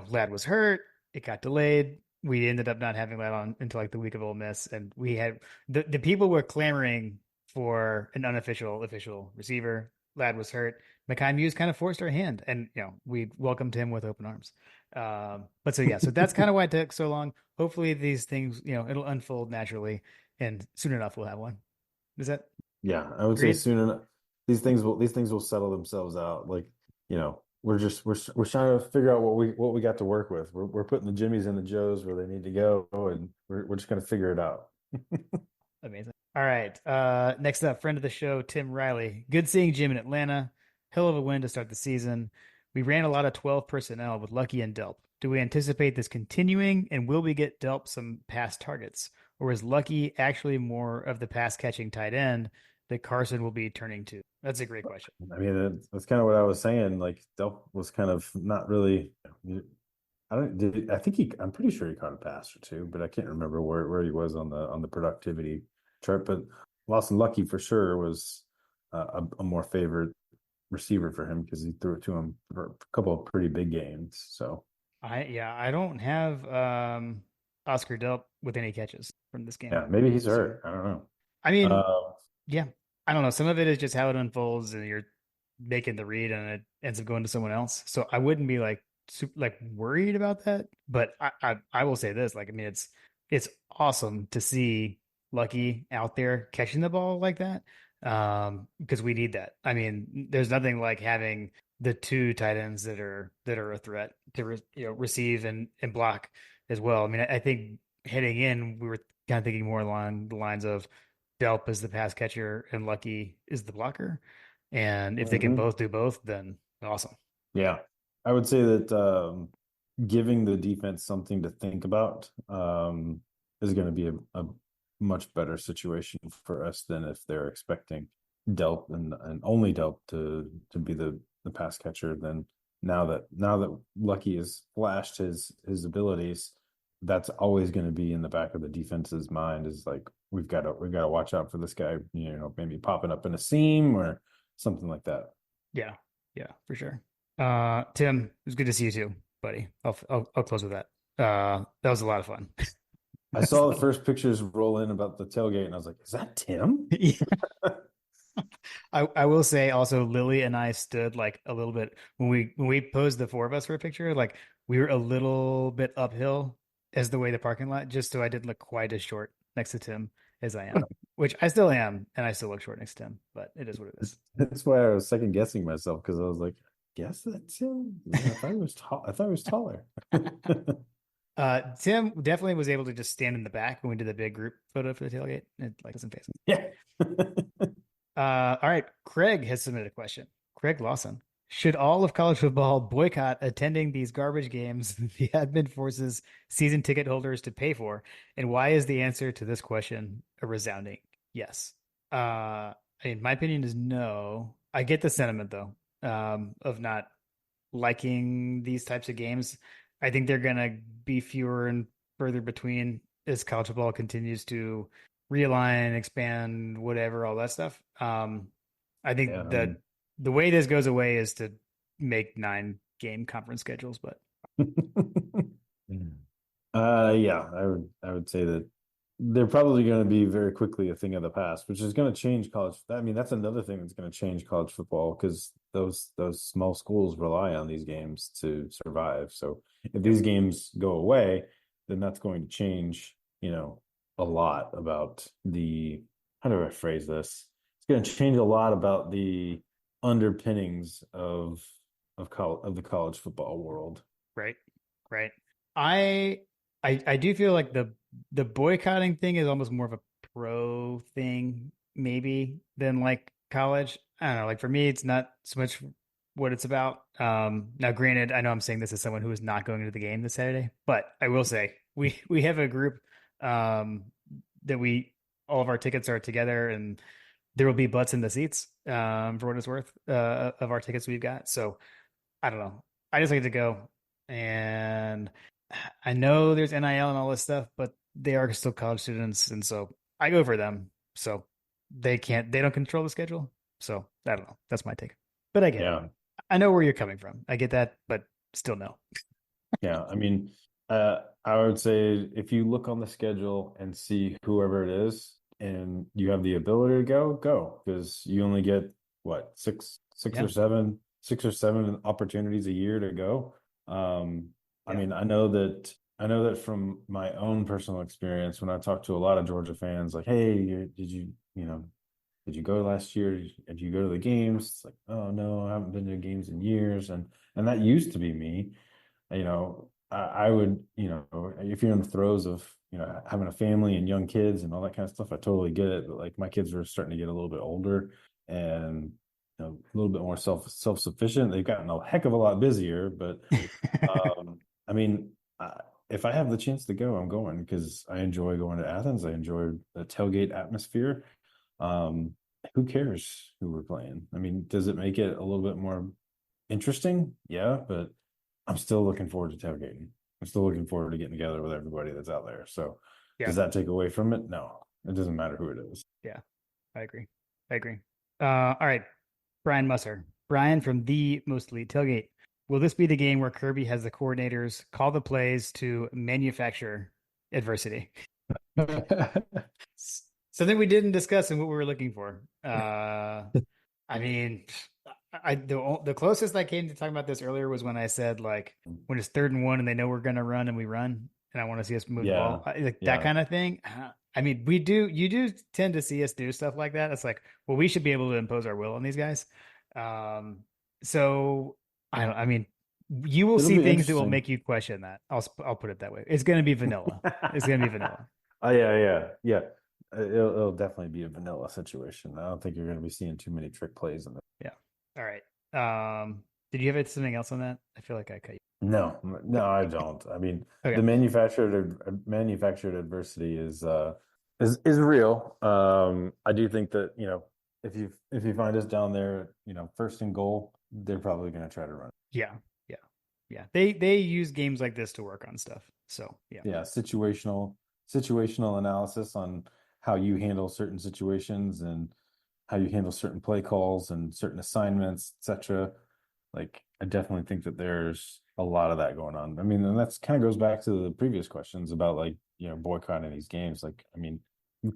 Lad was hurt. It got delayed. We ended up not having Lad on until like the week of Ole Miss, and we had the people were clamoring for an unofficial official receiver. Lad was hurt. Mekhi Muse kind of forced our hand, and we welcomed him with open arms. But so yeah, so that's kind of why it took so long. Hopefully these things, it'll unfold naturally, and soon enough we'll have one. Is that Yeah, I would say agreed? soon enough. These things will settle themselves out. Like, we're trying to figure out what we got to work with. We're putting the Jimmies and the Joes where they need to go, and we're just gonna figure it out. Amazing. All right. Next up, friend of the show, Tim Riley. Good seeing Jim in Atlanta. Hell of a win to start the season. We ran a lot of 12 personnel with Lucky and Delp. Do we anticipate this continuing, and will we get Delp some pass targets? Or is Lucky actually more of the pass catching tight end that Carson will be turning to? That's a great question. I mean, that's kind of what I was saying. Like, Delp was kind of not really. I don't. I think I'm pretty sure he caught a pass or two, but I can't remember where he was on the productivity chart. But Lawson Lucky for sure was a more favored receiver for him because he threw it to him for a couple of pretty big games. So I don't have Oscar Delp with any catches from this game yeah, maybe he's this year. hurt. I don't know. I mean, Uh, yeah, I don't know. Some of it is just how it unfolds, and you're making the read, and it ends up going to someone else. So I wouldn't be like super like worried about that. But I will say this: like, I mean, it's awesome to see Lucky out there catching the ball like that, because we need that. I mean, there's nothing like having the two tight ends that are a threat to receive and block as well. I mean, I think heading in, we were kind of thinking more along the lines of Delp is the pass catcher and Lucky is the blocker. And if they can mhm. both do both, then awesome. Yeah, I would say that giving the defense something to think about is going to be a much better situation for us than if they're expecting Delp and only Delp to be the pass catcher. Then now that Lucky has flashed his abilities, that's always going to be in the back of the defense's mind. Is like we've got to watch out for this guy. Maybe popping up in a seam or something like that. Yeah. Yeah, for sure. Tim, it was good to see you too, buddy. I'll close with that. That was a lot of fun. I That's a saw the lot of first pictures roll in about the tailgate, and I was like, "Is that Tim?" yeah. I will say also Lily and I stood like a little bit when we posed the four of us for a picture, like we were a little bit uphill as the way the parking lot, just so I didn't look quite as short next to Tim as I am, which I still am, and I still look short next to Tim, but it is what it is. That's why I was second guessing myself because I was like, "Guess that's him." I thought he was tall. I thought he was taller. Tim definitely was able to just stand in the back when we did the big group photo for the tailgate. It like doesn't face us. Yeah. All right. Craig has submitted a question. Craig Lawson. Should all of college football boycott attending these garbage games the admin forces season ticket holders to pay for? And why is the answer to this question a resounding yes? My opinion is no. I get the sentiment though, of not liking these types of games. I think they're gonna be fewer and further between as college football continues to realign, expand, whatever, all that stuff. I Yeah. think I that mean, the way this goes away is to make 9 game conference schedules, but Yeah, I would say that they're probably going to be very quickly a thing of the past, which is going to change college. I mean, that's another thing that's going to change college football because those small schools rely on these games to survive. So if Yep. these games go away, then that's going to change, a lot about the, how do I phrase this? It's going to change a lot about the underpinnings of the college football world. Right. Right. I I do feel like the boycotting thing is almost more of a pro thing, maybe, than like college. I don't know. Like for me, it's not so much what it's about. Now granted, I know I'm saying this as someone who is not going to the game this Saturday, but I will say we have a group um that we all of our tickets are together and there will be butts in the seats for what it's worth of our tickets we've got. So I don't know. I just like to go. And I know there's NIL and all this stuff, but they are still college students. And so I go for them. So they don't control the schedule. So I don't know. That's my take. But I get it. Yeah. I know where you're coming from. I get that, but still no. Yeah, I mean, I would say if you look on the schedule and see whoever it is, and you have the ability to go, go because you only get what Yeah. 6 or 7 opportunities a year to go. I Yeah. mean, I know that from my own personal experience when I talk to a lot of Georgia fans, like, hey, did you go last year? Did you go to the games? It's like, oh no, I haven't been to games in years, and that used to be me. I would, if you're in the throes of, having a family and young kids and all that kind of stuff, I totally get it. But like my kids are starting to get a little bit older and a little bit more self-sufficient. They've gotten a heck of a lot busier, but I mean, if I have the chance to go, I'm going because I enjoy going to Athens. I enjoy the tailgate atmosphere. Um, who cares who we're playing? I mean, does it make it a little bit more interesting? Yeah, but I'm still looking forward to tailgating. I'm still looking forward to getting together with everybody that's out there. So Yeah. does that take away from it? No, it doesn't matter who it is. Yeah. I agree. I agree. All right. Brian Musser. Brian from the Most Elite Tailgate. Will this be the game where Kirby has the coordinators call the plays to manufacture adversity? Something we didn't discuss and what we were looking for. I mean, the closest I came to talking about this earlier was when I said like when it's 3rd and 1 and they know we're gonna run and we run and I want to see us move the Yeah, ball, like that yeah. kind of thing. I mean, you do tend to see us do stuff like that. It's like, well, we should be able to impose our will on these guys. Um, so I don't. I mean, you will It'll see be things that will interesting. make you question that. I'll put it that way. It's gonna be vanilla. It's gonna be vanilla. Oh yeah, yeah, yeah. It'll definitely be a vanilla situation. I don't think you're going to be seeing too many trick plays in it. Yeah. All right. Did you have something else on that? I feel like I cut you. No, no, I don't. I mean, Okay. the manufactured adversity is real. I do think that, if you find us down there, first and goal, they're probably going to try to run. Yeah. Yeah. Yeah. They use games like this to work on stuff. So yeah. Yeah, situational analysis on how you handle certain situations and how you handle certain play calls and certain assignments, etc. Like, I definitely think that there's a lot of that going on. I mean, and that's kind of goes back to the previous questions about like, boycotting these games. Like, I mean,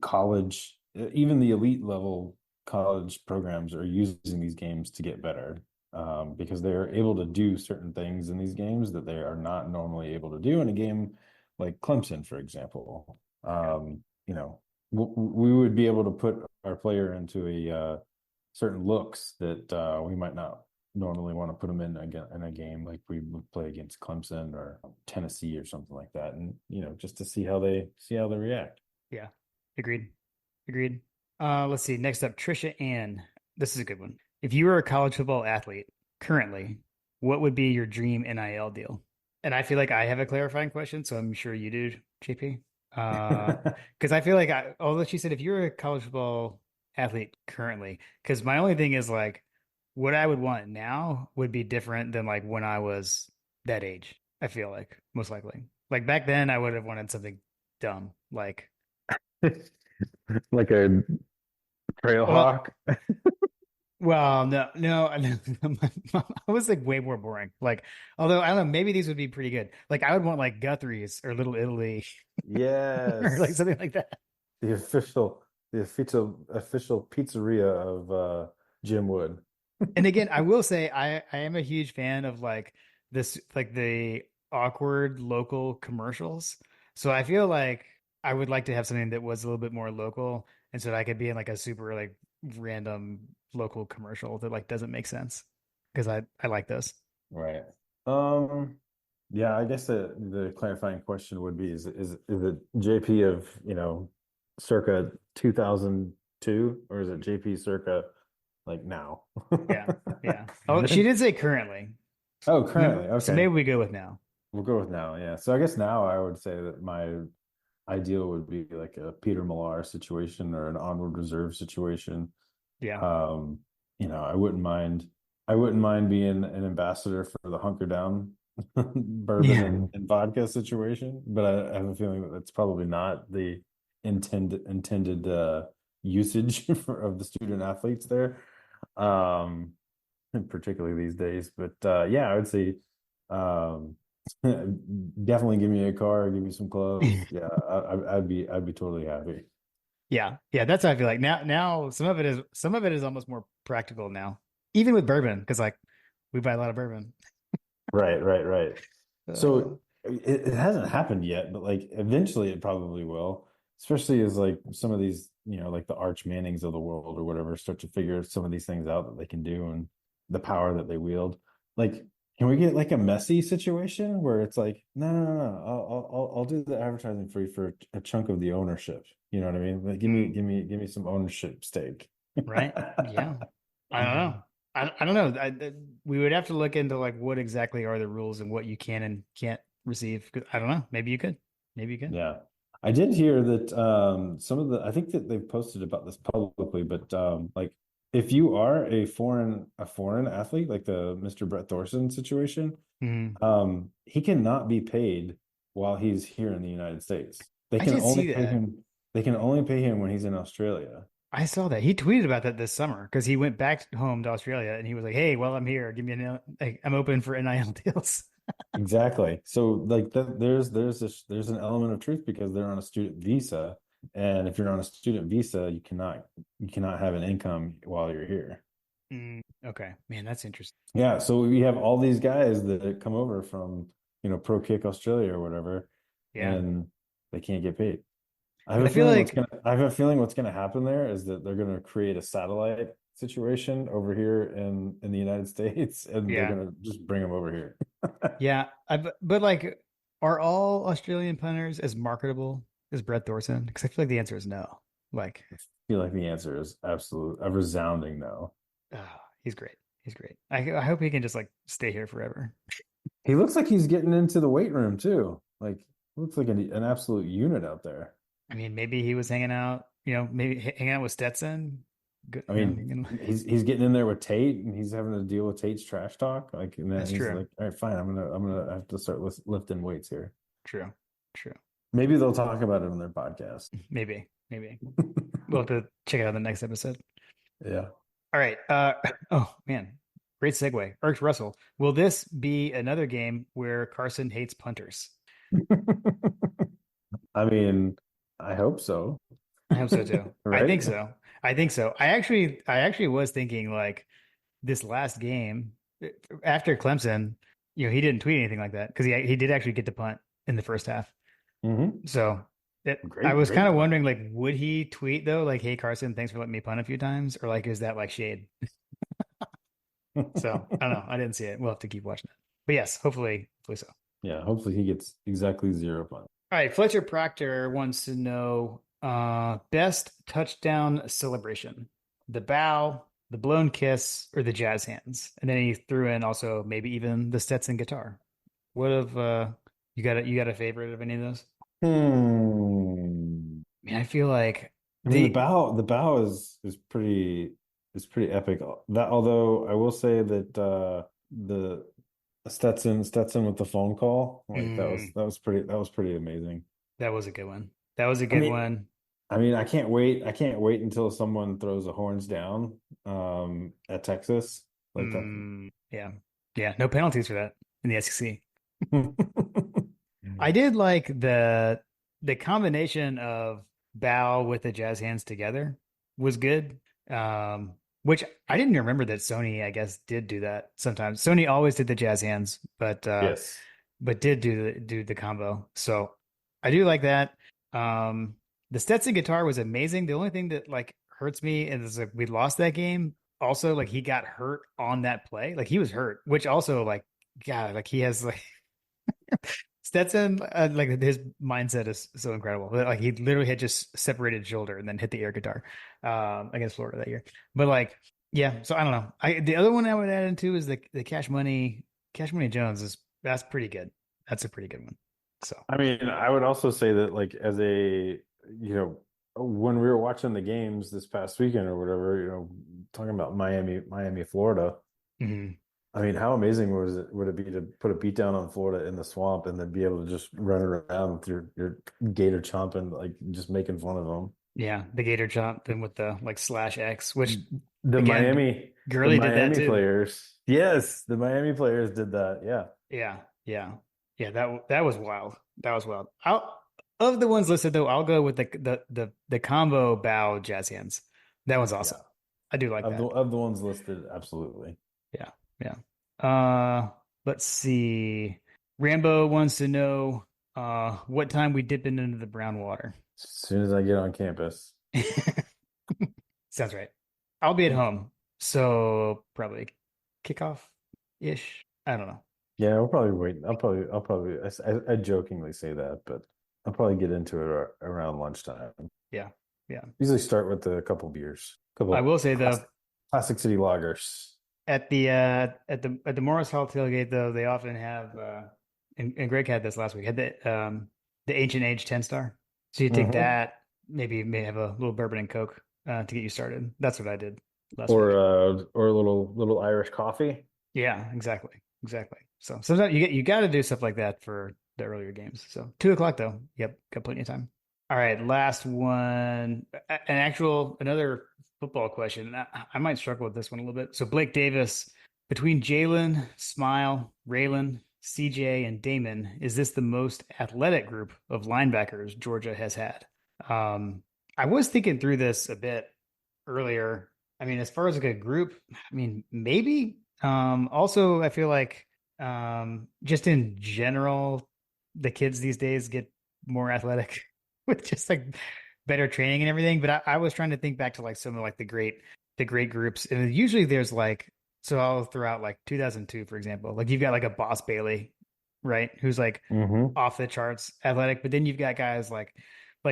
college, even the elite level college programs are using these games to get better, because they're able to do certain things in these games that they are not normally able to do in a game like Clemson, for example. Yeah. We would be able to put our player into certain looks that we might not normally want to put them in again in a game like we would play against Clemson or Tennessee or something like that, and just to see how they react. Yeah. Agreed. Agreed. Let's see. Next up, Trisha Ann. This is a good one. If you were a college football athlete currently, what would be your dream NIL deal? And I feel like I have a clarifying question, so I'm sure you do, JP. Because I feel like although she said if you're a college football athlete currently, because my only thing is like what I would want now would be different than like when I was that age. I feel like most likely. Like back then, I would have wanted something dumb, like Like a trail well, hawk. Well, no, I was like way more boring. Like, although I don't know, maybe these would be pretty good. Like, I would want like Guthrie's or Little Italy or like Yes. something like that. The official, the official pizzeria of Jim Wood. And again, I will say I am a huge fan of like this, like the awkward local commercials. So I feel like I would like to have something that was a little bit more local, and so that I could be in like a super like random local commercial that like doesn't make sense because I like those. Right. Um, yeah, I guess the clarifying question would be is it JP of, circa 2002 or is it JP circa like now? Yeah, yeah. Oh, she Good. did say currently. Oh, currently. So maybe Okay. we go with now. We'll go with now. Yeah. So I guess now I would say that my ideal would be like a Peter Millar situation or an Onward Reserve situation. Yeah. Um, I wouldn't mind being an ambassador for the Hunker Down bourbon Yeah. and vodka situation, but I have a feeling that that's probably not the intended usage of the student athletes there. Um, particularly these days. But yeah, I would say um, definitely give me a car, give me some clothes. Yeah, I'd be totally happy. Yeah. Yeah. That's how I feel like now some of it is almost more practical now. Even with bourbon, because like we buy a lot of bourbon. Right, right, right. Uh, So it hasn't happened yet, but like eventually it probably will. Especially as like some of these, like the Arch Mannings of the world or whatever start to figure some of these things out that they can do and the power that they wield. Like, can we get like a messy situation where it's like, no, no, no, no, I'll do the advertising for you for a chunk of the ownership. You know what I mean? Like, give me, mm, give me, give me some ownership stake. right. Yeah. I don't know. I don't know. We would have to look into like what exactly are the rules and what you can and can't receive. 'Cause I don't know. Maybe you could. Maybe you could. Yeah. I did hear that I think that they've posted about this publicly, but like if you are a foreign athlete, like the Mr. Brett Thorson situation, Mhm. he cannot be paid while he's here in the United States. They I can did only see pay that. him they can only pay him when he's in Australia. I saw that. He tweeted about that this summer because he went back home to Australia and he was like, "Hey, while I'm here, give me like, I'm open for NIL deals." Exactly. So like there's an element of truth because they're on a student visa, and if you're on a student visa, you cannot have an income while you're here. Okay, man, that's interesting. Yeah, so we have all these guys that come over from, Pro Kick Australia or whatever, Yeah, and they can't get paid. but I feel like I have a feeling what's gonna happen there is that they're gonna create a satellite situation over here in the United States, and they're yeah, gonna just bring them over here. yeah. But like, are all Australian punters as marketable as Brett Thorson? Because I feel like the answer is no. Like, I feel like the answer is a resounding no. he's great. He's great. I hope he can just like stay here forever. He looks like he's getting into the weight room too. Like looks like an absolute unit out there. I mean, maybe he was hanging out, maybe hanging out with Stetson. Good, I mean, he's getting in there with Tate, and he's having to deal with Tate's trash talk. Like, and then that's he's true. like, "All right, fine. I'm gonna have to start lifting weights here." True. True. Maybe they'll talk about it on their podcast. Maybe. We'll have to check it out in the next episode. Yeah. All right. Oh man, great segue. Erked Russell. Will this be another game where Carson hates punters? I mean, I hope so. I hope so too. I Right? think so. I think so. I actually was thinking like this last game after Clemson, he didn't tweet anything like that because he did actually get to punt in the first half. Hmm. So I Great, was great kind of point. wondering like, would he tweet though, like, "Hey Carson, thanks for letting me punt a few times," or like, is that like shade? So I don't know. I didn't see it. We'll have to keep watching it. But yes, hopefully so. Yeah, hopefully he gets exactly 0 points. All right, Fletcher Proctor wants to know best touchdown celebration. The bow, the blown kiss, or the jazz hands. And then he threw in also maybe even the Stetson guitar. What of you got a favorite of any of those? Hmm. I mean, I feel like I mean, the the bow, the bow is pretty epic. That although I will say that the Stetson with the phone call, like that was mm, that was pretty that was pretty amazing. that was a good one. That was a I good mean, one. I mean, I can't wait. I can't wait until someone throws the horns down at Texas. Like that. Yeah. Yeah. No penalties for that in the SEC. I did like the combination of bow with the jazz hands together was good. Which I didn't remember that Sony, I guess, did do that sometimes. Sony always did the jazz hands, Yes. but did do the combo. So I do like that. The Stetson guitar was amazing. The only thing that like hurts me is like we lost that game. Also, like he got hurt on that play. Like he was hurt, which also like God, like he has like Stetson, like his mindset is so incredible. Like he literally had just separated shoulder and then hit the air guitar against Florida that year. But like, yeah. So I don't know. The other one I would add into is the Cash Money Jones is that's pretty good. That's a pretty good one. So I mean, I would also say that like as a, when we were watching the games this past weekend or whatever, talking about Miami, Florida. mhm. I mean, how amazing would it be to put a beat down on Florida in the swamp and then be able to just run around with your gator chomping, like just making fun of them. Yeah, the Gator Chomp then with the like slash X, which The again, Miami, the Gurley did that Miami too. players. Yes, the Miami players did that. Yeah. Yeah, yeah, yeah. That was wild. That was wild. Of the ones listed though, I'll go with the combo bow jazz hands. That one's Yeah. awesome. I do like that. Of the ones listed, absolutely. Yeah, yeah. Let's see. Rambo wants to know what time we dip into the brown water. As soon as I get on campus. Sounds right. I'll be at home, so probably kickoff ish. I don't know. Yeah, I'll probably wait. I jokingly say that, but I'll probably get into it around lunchtime. Yeah, yeah. Usually start with a couple beers, I couple will say though, classic city lagers. at the Morris Hall tailgate though, they often have and Greg had this last week, had the Ancient Age 10 star. So you take Hmm. that, maybe may have a little bourbon and Coke to get you started. That's what I did last Or week. or a little Irish coffee. Yeah, exactly. Exactly. So sometimes you got to do stuff like that for the earlier games. So 2 o'clock though. Yep, got plenty of time. All right, last one. Another football question. I might struggle with this one a little bit. So Blake Davis, between Jalen, Smile, Raylan, CJ, and Damon, is this the most athletic group of linebackers Georgia has had? I was thinking through this a bit earlier. I mean, as far as like a group, I mean, maybe. Also, I feel like just in general, the kids these days get more athletic with just like better training and everything. But I was trying to think back to like some of like the great groups. And usually there's like so I'll throw out like 2002, for example. Like you've got like a Boss Bailey, right? Who's like Hmm. off the charts athletic, but then you've got guys like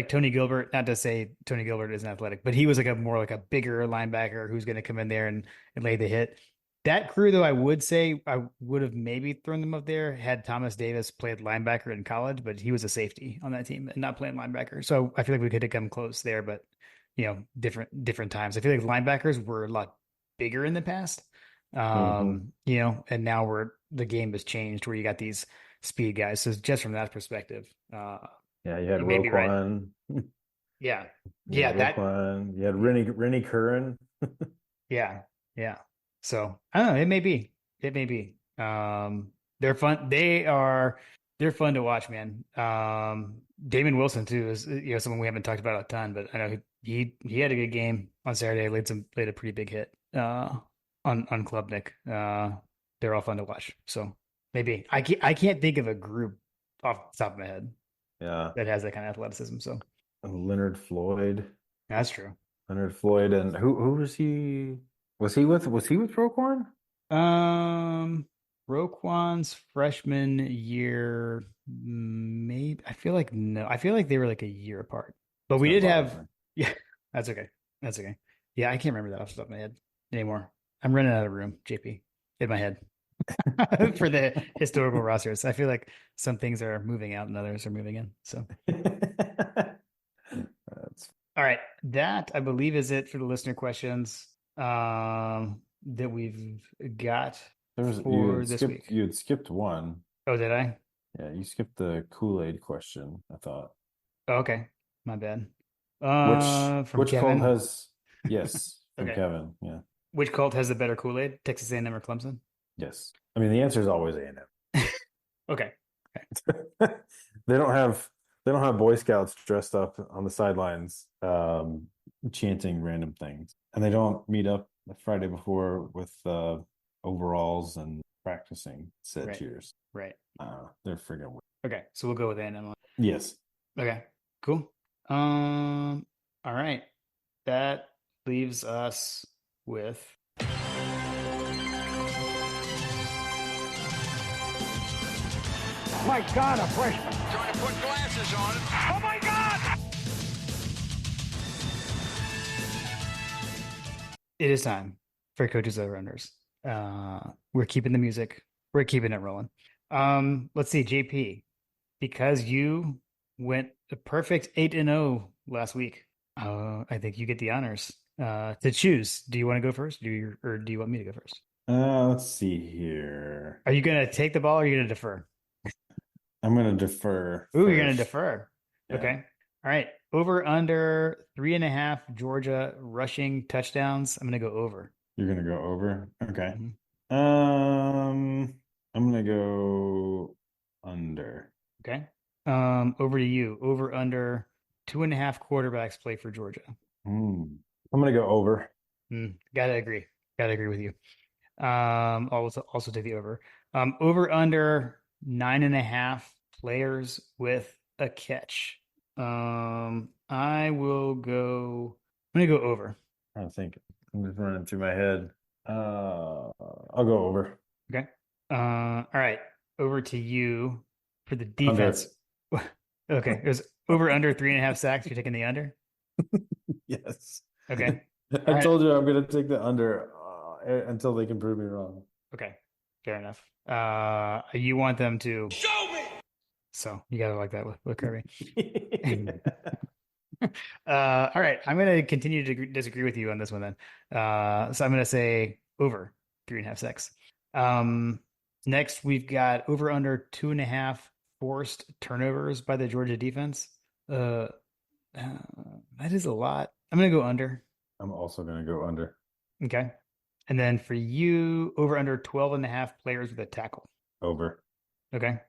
Tony Gilbert, not to say Tony Gilbert isn't athletic, but he was like a more like a bigger linebacker who's going to come in there and lay the hit. That crew, though, I would say I would have maybe thrown them up there had Thomas Davis played linebacker in college, but he was a safety on that team and not playing linebacker. So I feel like we could have come close there, but different times. I feel like linebackers were a lot bigger in the past. Hmm. And now the game has changed where you got these speed guys. So just from that perspective, Yeah, you had you may be right. Roquan. Yeah. You had Yeah, Roquan. You had Rennie Curran. yeah, yeah. So I don't know. It may be. It may be. They're fun. They're fun to watch, man. Damon Wilson too is someone we haven't talked about a ton, but I know he had a good game on Saturday. Laid a pretty big hit on Klubnik. They're all fun to watch. So maybe I can't think of a group off the top of my head Yeah, that has that kind of athleticism. So and Leonard Floyd. that's true. Leonard Floyd, and who was he? Was he with Roquan? Um, Roquan's freshman year, maybe. I feel like no. I feel like they were like a year apart. But It's we gonna did bother have, me. yeah, that's okay. That's okay. Yeah, I can't remember that off the top of my head anymore. I'm running out of room, JP, in my head for the historical rosters. I feel like some things are moving out and others are moving in. So, That's all right, that I believe is it for the listener questions that we've got there was for this week. you had skipped one. Oh, did I? Yeah, you skipped the Kool-Aid question, I thought. Oh, okay. My bad. From Which cult Kevin. has yes, from Okay. Kevin. Yeah. Which cult has the better Kool-Aid? Texas A&M or Clemson? Yes. I mean the answer is always A&M. Okay. Okay. They don't have Boy Scouts dressed up on the sidelines chanting random things. And they don't meet up the Friday before with overalls and practicing said Right. cheers. Right. They're friggin' weird. Okay. So we'll go with A&M. Yes. Okay. Cool. All right. That leaves us with My God, a freshman. Trying to put glasses on. Oh, my God! it is time for coaches over-unders. We're keeping the music. We're keeping it rolling. Let's see, JP, because you went a perfect 8-0 last week. I think you get the honors to choose. Do you want to go first? Or do you want me to go first? Let's see here. Are you going to take the ball or are you going to defer? I'm going to defer Ooh, you're going to first. defer. Yeah. Okay. All right. Over under 3.5 Georgia rushing touchdowns. I'm going to go over. You're going to go over? Okay. Mhm. I'm going to go under. Okay. Over to you. Over under 2.5 quarterbacks play for Georgia. I'm going to go over. Gotta agree. Gotta agree with you. Also take the over. Over under 9.5 players with a catch. I will go. I'm gonna go over. I think I'm just running through my head. I'll go over. Okay. All right. Over to you for the Under. defense. Okay. It was over under 3.5 sacks. You're taking the under. Yes. Okay. I All right. told you I'm going to take the under until they can prove me wrong. Okay. Fair enough. You want them to. Show me! So you gotta like that with Kirby. All right. I'm going to continue to disagree with you on this one then. So I'm going to say over 3.5 sacks. Next, we've got over under 2.5 forced turnovers by the Georgia defense. That is a lot. I'm going to go under. I'm also going to go under. Okay. And then for you, over under 12.5 players with a tackle. Over. Okay.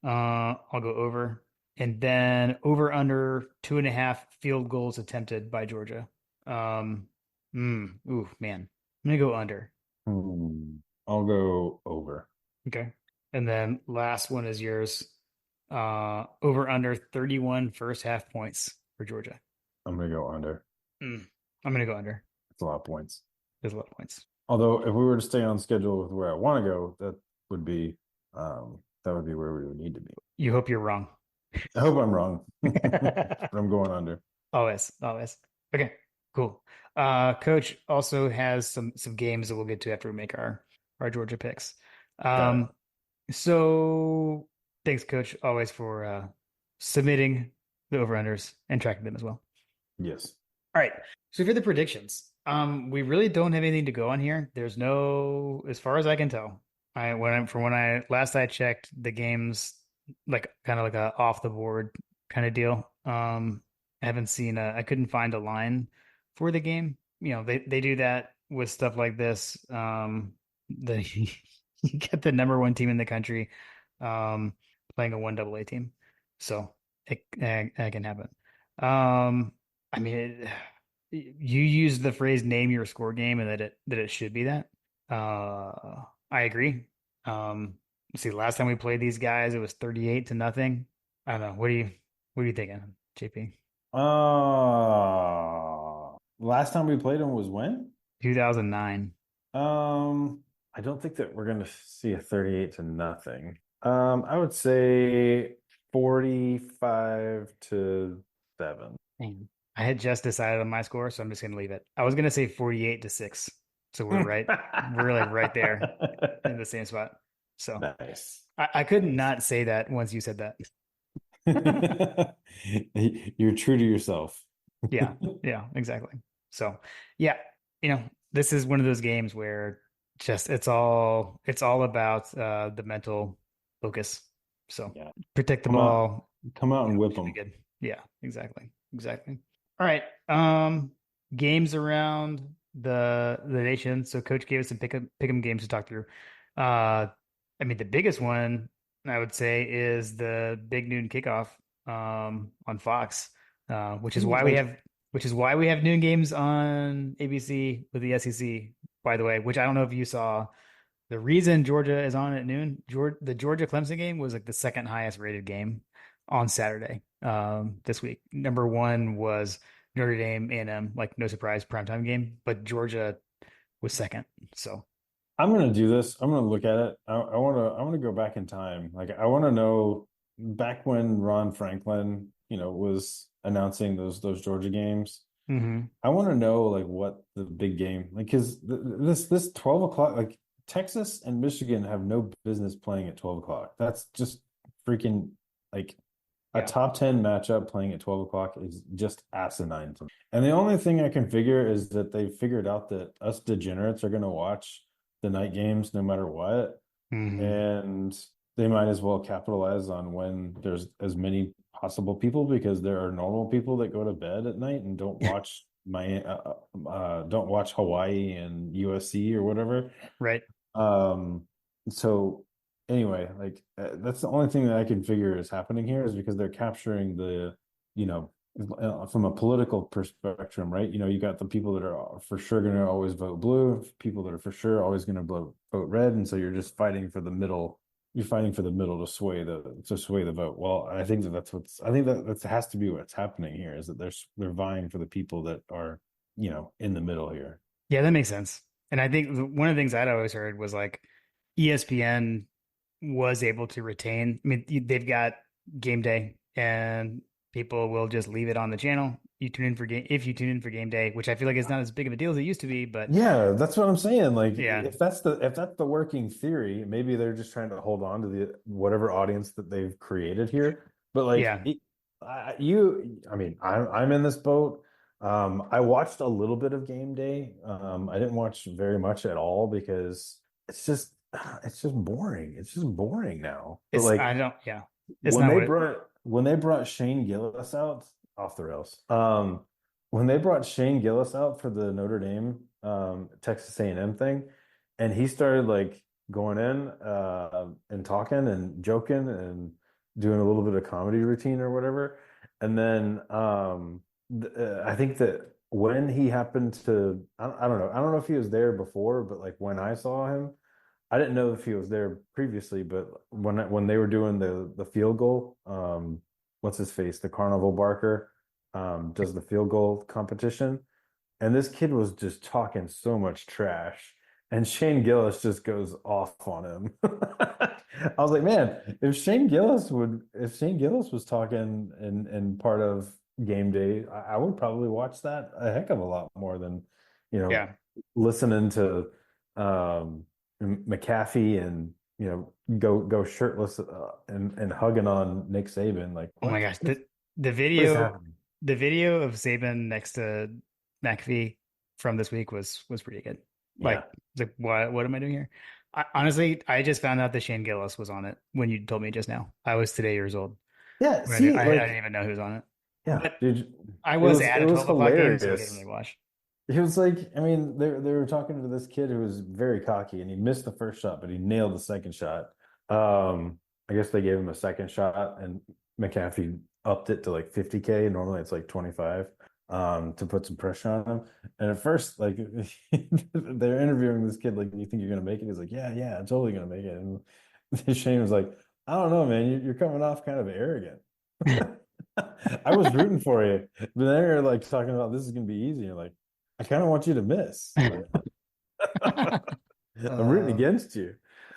I'll go over. And then over under 2.5 field goals attempted by Georgia. Ooh, man. I'm gonna go under. I'll go over. Okay. And then last one is yours. Over under 31 first half points for Georgia. I'm going to go under. I'm gonna go under. It's a lot of points. There's a lot of points. Although if we were to stay on schedule with where I want to go, would be where we would need to be. You hope you're wrong. I hope I'm wrong. But I'm going under. Always, always. Okay, cool. Coach also has some games that we'll get to after we make our Georgia picks. So thanks, Coach, always for submitting the over-unders and tracking them as well. Yes. All right. So for the predictions, we really don't have anything to go on here. There's no, as far as I can tell, when I last I checked, the games like kind of like a off the board kind of deal. I haven't seen I couldn't find a line for the game. You know, they do that with stuff like this. You get the number one team in the country playing a 1AA team. So it can happen. I mean, you use the phrase "name your score game" and that it should be that. I agree. See, last time we played these guys, it was 38-0. I don't know. What are you thinking, JP? Last time we played them was when? 2009. I don't think that we're going to see a 38-0. I would say 45-7. Man, I had just decided on my score, so I'm just going to leave it. I was going to say 48-6. So we're right. We're like right there in the same spot. So nice. I couldn't not say that once you said that. You're true to yourself. Yeah, exactly. So yeah, this is one of those games where just it's all about the mental focus. So yeah. protect the ball. Come out and whip Should them. be good. Yeah, exactly. All right. Games around the nation. So Coach gave us some pick 'em games to talk through. I mean, the biggest one I would say is the big noon kickoff on Fox, which is why we Like, have noon games on ABC with the SEC, by the way, which I don't know if you saw. The reason Georgia is on at noon, the Georgia Clemson game was like the second highest rated game on Saturday this week. Number one was Notre Dame A&M, like no surprise, primetime game, but Georgia was second. So I'm gonna do this. I'm gonna look at it. I wanna go back in time. Like I wanna know back when Ron Franklin, was announcing those Georgia games. mhm. I want to know like what the big game like because this 12 o'clock, like Texas and Michigan have no business playing at 12 o'clock. That's just freaking like a Yeah. top 10 matchup playing at 12 o'clock is just asinine to me. And the only thing I can figure is that they figured out that us degenerates are going to watch the night games no matter what, Mhm. and they might as well capitalize on when there's as many possible people, because there are normal people that go to bed at night and don't watch Hawaii and USC or whatever. Right. Um, so anyway, like that's the only thing that I can figure is happening here, is because they're capturing you know, from a political perspective, right? You got the people that are for sure going to always vote blue, people that are for sure always going to vote red, and so you're just fighting for the middle. You're fighting for the middle to sway the vote. Well, I think that has to be what's happening here, is that they're vying for the people that are in the middle here. Yeah, that makes sense. And I think one of the things I'd always heard was like ESPN was able to retain. I mean, they've got game day, and people will just leave it on the channel. You tune in for game if you tune in for game day, which I feel like is not as big of a deal as it used to be. But Yeah, that's what I'm saying. Like, yeah, if that's the working theory, maybe they're just trying to hold on to the whatever audience that they've created here. But like, yeah, I mean, I'm in this boat. I watched a little bit of game day. I didn't watch very much at all because it's just it's just boring. It's just boring now. But it's like I don't yeah, it's not what it. when they brought Shane Gillis out, off the rails. When they brought Shane Gillis out for the Notre Dame Texas A&M thing, and he started like going in and talking and joking and doing a little bit of comedy routine or whatever. And then I think that when he happened to, I don't know, I don't know if he was there before, but like when I saw him, I didn't know if he was there previously, but when they were doing the field goal, what's his face, the Carnival Barker, does the field goal competition, and this kid was just talking so much trash, and Shane Gillis just goes off on him. I was like, man, if Shane Gillis was talking in part of game day, I would probably watch that a heck of a lot more than, you know, Yeah. listening to McAfee and go shirtless and hugging on Nick Saban. Like, Oh my what gosh, the what is video happening? the video of Saban next to McAfee from this week was pretty good. Yeah. Like what am I doing here? Honestly, I just found out that Shane Gillis was on it when you told me just now. I was today years old. Yeah, When see, I didn't like, even know he was on it. yeah, But dude, I it was was at it a was 12 o'clock game, so I didn't hilarious. really watch. He was like, I mean, they were talking to this kid who was very cocky, and he missed the first shot, but he nailed the second shot. I guess they gave him a second shot, and McAfee upped it to like 50K. Normally it's like 25, to put some pressure on him. And at first, like, they're interviewing this kid, like, you think you're gonna make it? He's like, yeah, I'm totally gonna make it. And Shane was like, I don't know, man, you're coming off kind of arrogant. I was rooting for you, but then you're like talking about this is gonna be easy. You're like, I kind of want you to miss. Like, I'm rooting Uh, against you.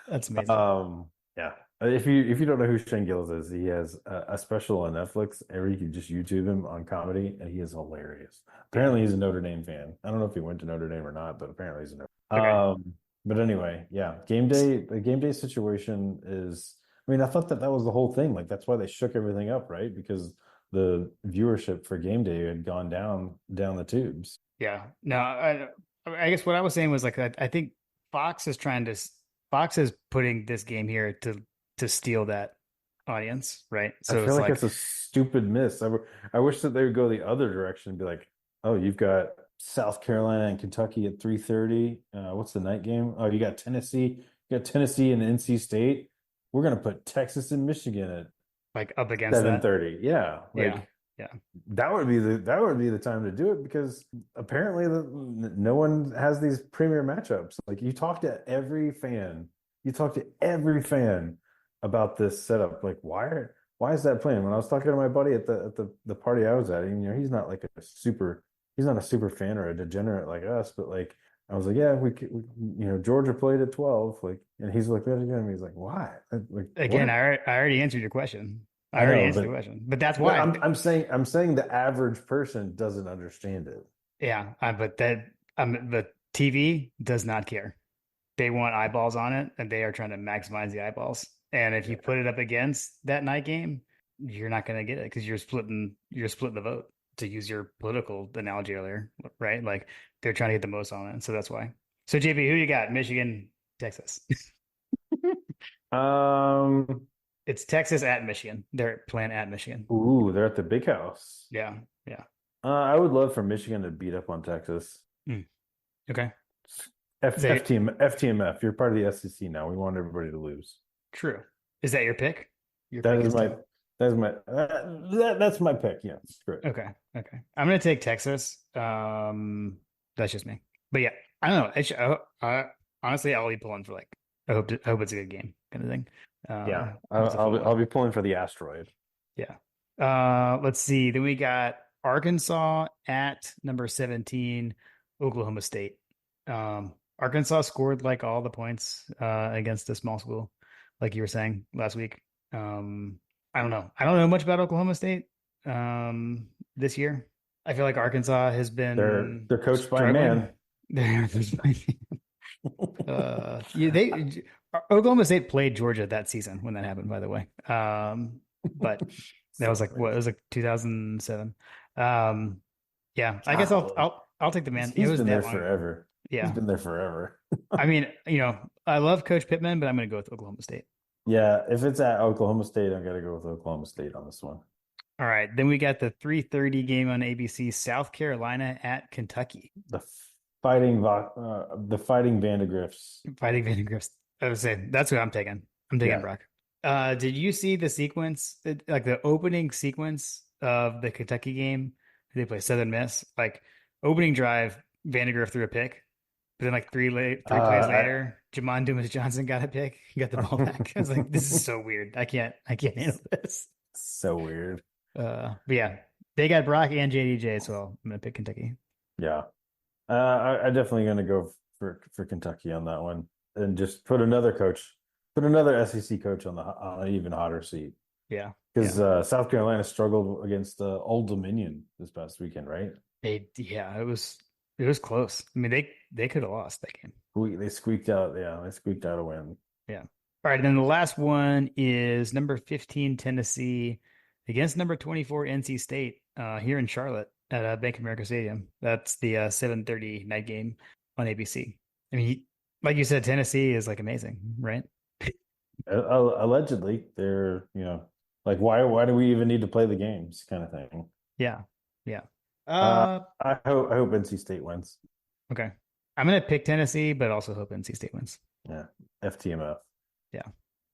that's amazing. Yeah. If you don't know who Shane Gillis is, he has a special on Netflix, or you can just YouTube him on comedy, and he is hilarious. Yeah. Apparently, he's a Notre Dame fan. I don't know if he went to Notre Dame or not, but apparently he's a Notre. Okay. But anyway, yeah, game day. The game day situation is. I mean, I thought that was the whole thing. Like that's why they shook everything up, right? Because the viewership for game day had gone down the tubes. Yeah. No, I guess what I was saying was like I think Fox is trying to Fox is putting this game here to steal that. audience, right? I So feel it's like like, it's a stupid miss. I wish that they would go the other direction and be like, oh, you've got South Carolina and Kentucky at 3:30. What's the night game? Oh, you got Tennessee. You got Tennessee and NC State. We're gonna put Texas and Michigan at up against that. 7:30. Yeah, Yeah. like Yeah. that would be the time to do it because apparently no one has these premier matchups. Like you talk to every fan about this setup. Like why is that playing? When I was talking to my buddy at the party I was at, he's not like he's not a super fan or a degenerate like us, but like I was like, yeah, Georgia played at 12, like, and he's like that again. He's like, why? Like Again, what? I already answered your question. I I already know, answered the but question, but that's but why. I'm saying the average person doesn't understand it. Yeah. But the TV does not care. They want eyeballs on it, and they are trying to maximize the eyeballs. And if you Yeah. put it up against that night game, you're not going to get it because you're splitting the vote, to use your political analogy earlier, right? Like they're trying to get the most on it, so that's why. So JP, who you got? Michigan, Texas. Um, It's Texas at Michigan. They're playing at Michigan. ooh, they're at the big house. Yeah, yeah. I would love for Michigan to beat up on Texas. Mm, okay. F They FTMF, you're part of the SEC now. We want everybody to lose. true. Is that your pick? Your That pick is is my Texas. that's my pick. Yeah, it's great. Okay. Okay. I'm gonna take Texas. That's just me. But yeah, I don't know. Honestly, I'll be pulling for like I hope it's a good game kind of thing. Yeah, It's a I'll football. be pulling for the asteroid. Yeah. Let's see. Then we got Arkansas at number 17, Oklahoma State. Arkansas scored like all the points against a small school, like you were saying last week. I don't know. I don't know much about Oklahoma State this year. I feel like Arkansas has been They're coached by a struggling. man. Yeah, Oklahoma State played Georgia that season when that happened, by the way. But that was So like what? It crazy. was like 2007. Yeah, I guess Golly. I'll take the man. It He's was been that there long. forever. He's Yeah. been there forever. I mean, I love Coach Pittman, but I'm going to go with Oklahoma State. Yeah, if it's at Oklahoma State, I gotta go with Oklahoma State on this one. All right. Then we got the 3:30 game on ABC, South Carolina at Kentucky. The fighting Vandegriffs. Fighting Vandegrift. I would say that's who I'm taking. I'm taking Yeah. Brock. Did you see the sequence, like the opening sequence of the Kentucky game? They play Southern Miss. Like opening drive, Vandegrift threw a pick, but then like three plays I, later, Jamon Dumas Johnson got a pick. He got the ball back. I was like, this is so weird. I can't handle this. so weird. But yeah, they got Brock and JDJ, so I'm gonna pick Kentucky. Yeah. I definitely gonna go for Kentucky on that one, and just put another SEC coach on an even hotter seat Yeah, because yeah. South Carolina struggled against Old Dominion this past weekend, right? It was close. I mean, they could have lost that game. They squeaked out, yeah, they squeaked out a win. Yeah. All right, and then the last one is number 15 Tennessee against number 24 NC State here in Charlotte at Bank of America Stadium. That's the 7:30 night game on ABC. I mean, like you said, Tennessee is like amazing, right? Allegedly, they're like why do we even need to play the games, kind of thing. Yeah. Yeah. I hope NC State wins. Okay. I'm gonna pick Tennessee, but also hope NC State wins. Yeah, FTMF. Yeah.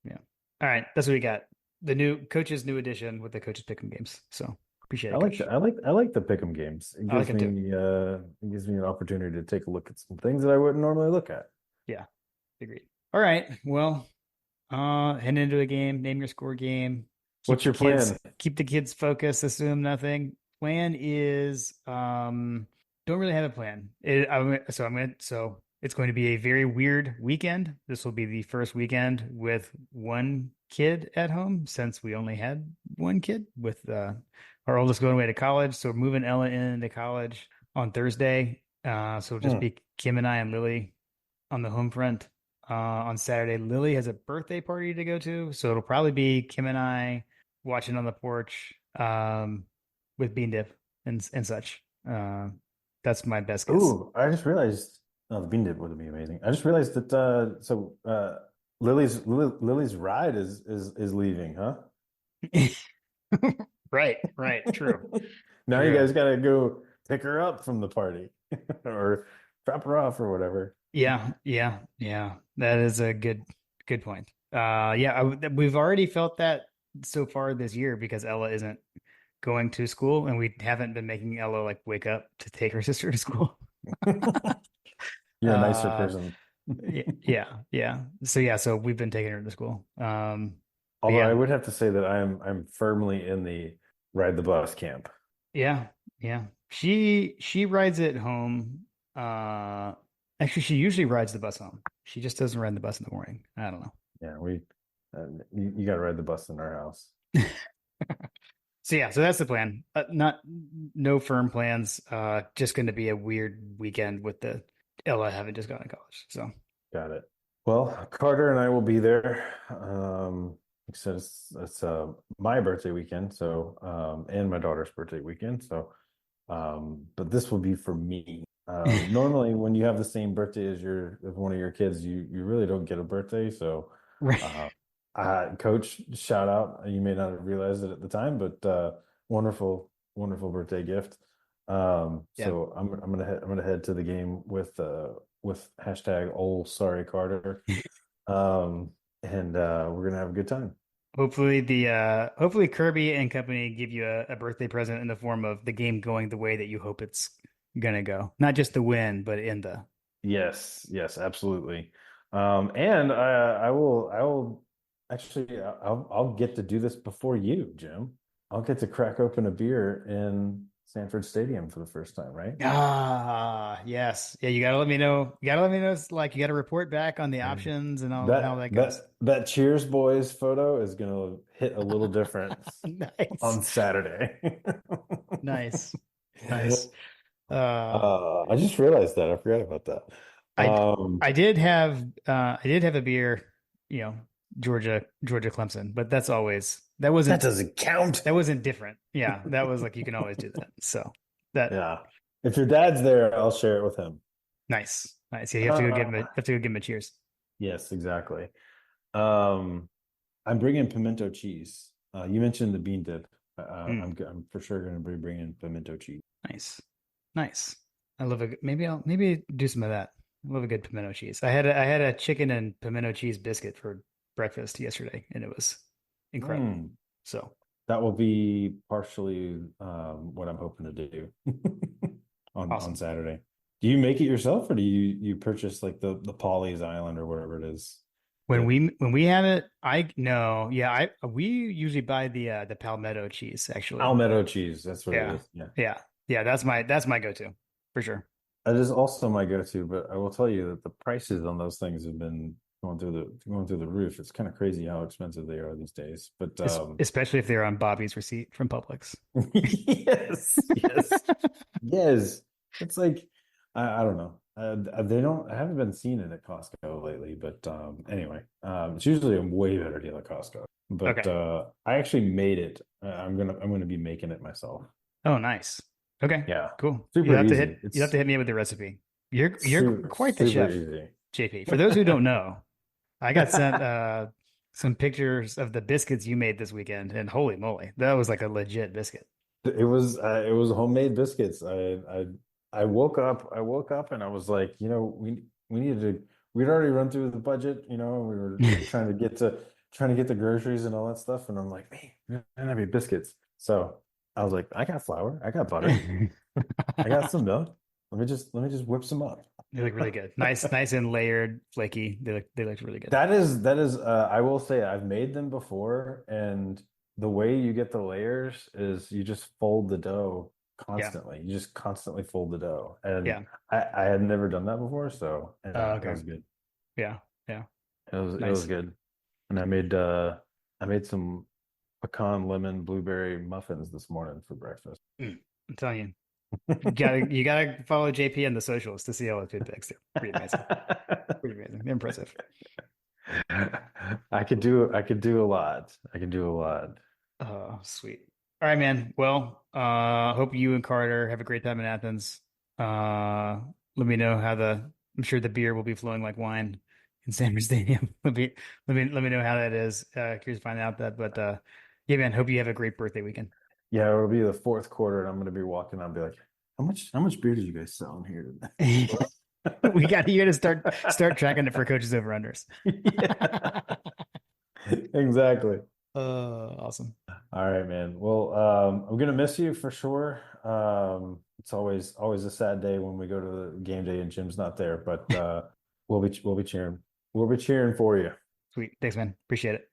Yeah. All right. That's what we got. The new coach's new edition with the coaches pick'em games. So appreciate it, Coach. I like the pick'em games. It I like gives them me it gives me an opportunity to take a look at some things that I wouldn't normally look at. Yeah. Agreed. All right. Well, heading into a game, name your score game. What's your plan? Keep the kids focused, assume nothing. Plan is don't really have a plan. So it's going to be a very weird weekend. This will be the first weekend with one kid at home since we only had one kid with our oldest going away to college. So we're moving Ella into college on Thursday. So it'll just be Kim and I and Lily on the home front. On Saturday, Lily has a birthday party to go to, so it'll probably be Kim and I watching on the porch with Bean Dip and such. That's my best guess. Ooh, I just realized. Oh, the bean dip would be amazing. I just realized that Lily's ride is leaving, huh? Right. True. Now you True. guys gotta go pick her up from the party or drop her off or whatever. Yeah. That is a good point. Yeah, we've already felt that so far this year because Ella isn't going to school, and we haven't been making Ella like wake up to take her sister to school. You're a nicer Uh, person. yeah. So we've been taking her to school. But Although I yeah, would have to say that I'm firmly in the ride the bus camp. yeah. She rides it home. Actually, she usually rides the bus home. She just doesn't ride the bus in the morning. I don't know. Yeah, you got to ride the bus in our house. So yeah, so that's the plan. Not no firm plans. Just going to be a weird weekend with the Ella having just gone to college. So Got it. Well, Carter and I will be there. Like I said, it's my birthday weekend, so and my daughter's birthday weekend. So, but this will be for me. Normally, when you have the same birthday as of one of your kids, you really don't get a birthday. So, right. uh, Coach, shout out. You may not have realized it at the time, but wonderful birthday gift. Yeah. So I'm gonna head to the game with hashtag #, sorry Carter. And we're gonna have a good time. Hopefully Kirby and company give you a birthday present in the form of the game going the way that you hope it's gonna go. Not just the win, but in the Yes, absolutely. And I will actually I'll get to do this before you, Jim. I'll get to crack open a beer in Sanford Stadium for the first time, right? yes. Yeah, you gotta let me know. You gotta let me know. Like you gotta report back on the Mm. options and all how That that goes. that Cheers Boys photo is gonna hit a little different Nice. on Saturday. Nice. Nice. Uh I just realized that. I forgot about that. I I did have a beer, you know, Georgia Clemson, but That doesn't count. that wasn't different. Yeah, that was like you can always do that. So that Yeah. If your dad's there, I'll share it with him. nice. Nice. Yeah, you have to go give him you have to go give him a cheers. Yes, exactly. Um, I'm bringing pimento cheese. You mentioned the bean dip. Mm, I'm for sure going to be bringing pimento cheese. nice. Nice. I love maybe do some of that. I love a good pimento cheese. I had a chicken and pimento cheese biscuit for breakfast yesterday, and it was incredible. Mm, So that will be partially what I'm hoping to do on awesome. Saturday. Do you make it yourself, or do you purchase like the Polly's Island or whatever it is? The When we have it, I no, yeah, I we usually buy the Palmetto cheese actually. Palmetto cheese. That's what it Yeah. is. Yeah. Yeah, that's my go-to for sure. That is also my go-to, but I will tell you that the prices on those things have been going through the roof. It's kind of crazy how expensive they are these days. But Especially if they're on Bobby's receipt from Publix. yes, yes. It's like I don't know. They don't. I haven't been seeing it at Costco lately, but anyway, it's usually a way better deal at Costco. But Okay. I actually made it. I'm gonna be making it myself. Oh, nice. Okay, Yeah, cool. super easy. You'll have It's to hit me with the recipe. You're quite the super chef, easy. JP. For those who don't know, I got sent some pictures of the biscuits you made this weekend, and holy moly, that was like a legit biscuit. It was homemade biscuits. I woke up and I was like, we needed to we'd already run through the budget, and we were trying to get the groceries and all that stuff. And I'm like, man, I don't have any biscuits. So I was like, I got flour, I got butter, I got some milk. Let me just whip some up. They look really good. Nice and layered, flaky. They look really good. That is I will say I've made them before, and the way you get the layers is you just fold the dough Yeah. constantly. You just constantly fold the dough. And Yeah. I had never done that before, so yeah, it Okay. was good. Yeah. Yeah. It was Nice. good. And I made some pecan lemon blueberry muffins this morning for breakfast. I'm telling you, you gotta follow JP on the socials to see all his food pics. They're pretty amazing. Pretty amazing. They're impressive. I could do a lot. I can do a lot. Oh, sweet. All right, man. Well, hope you and Carter have a great time in Athens. Let me know how I'm sure the beer will be flowing like wine in Sanford Stadium. Let me know how that is. Curious to find out that, but Yeah, man. Hope you have a great birthday weekend. Yeah, it'll be the fourth quarter, and I'm gonna be walking out and be like, how much beer did you guys sell in here today? You got to start tracking it for coaches over unders. Yeah. Exactly. Awesome. All right, man. Well, I'm gonna miss you for sure. It's always a sad day when we go to the game day and Jim's not there, but we'll be cheering. We'll be cheering for you. Sweet. Thanks, man. Appreciate it.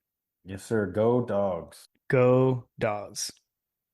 Yes, sir. Go Dogs. Go Dogs.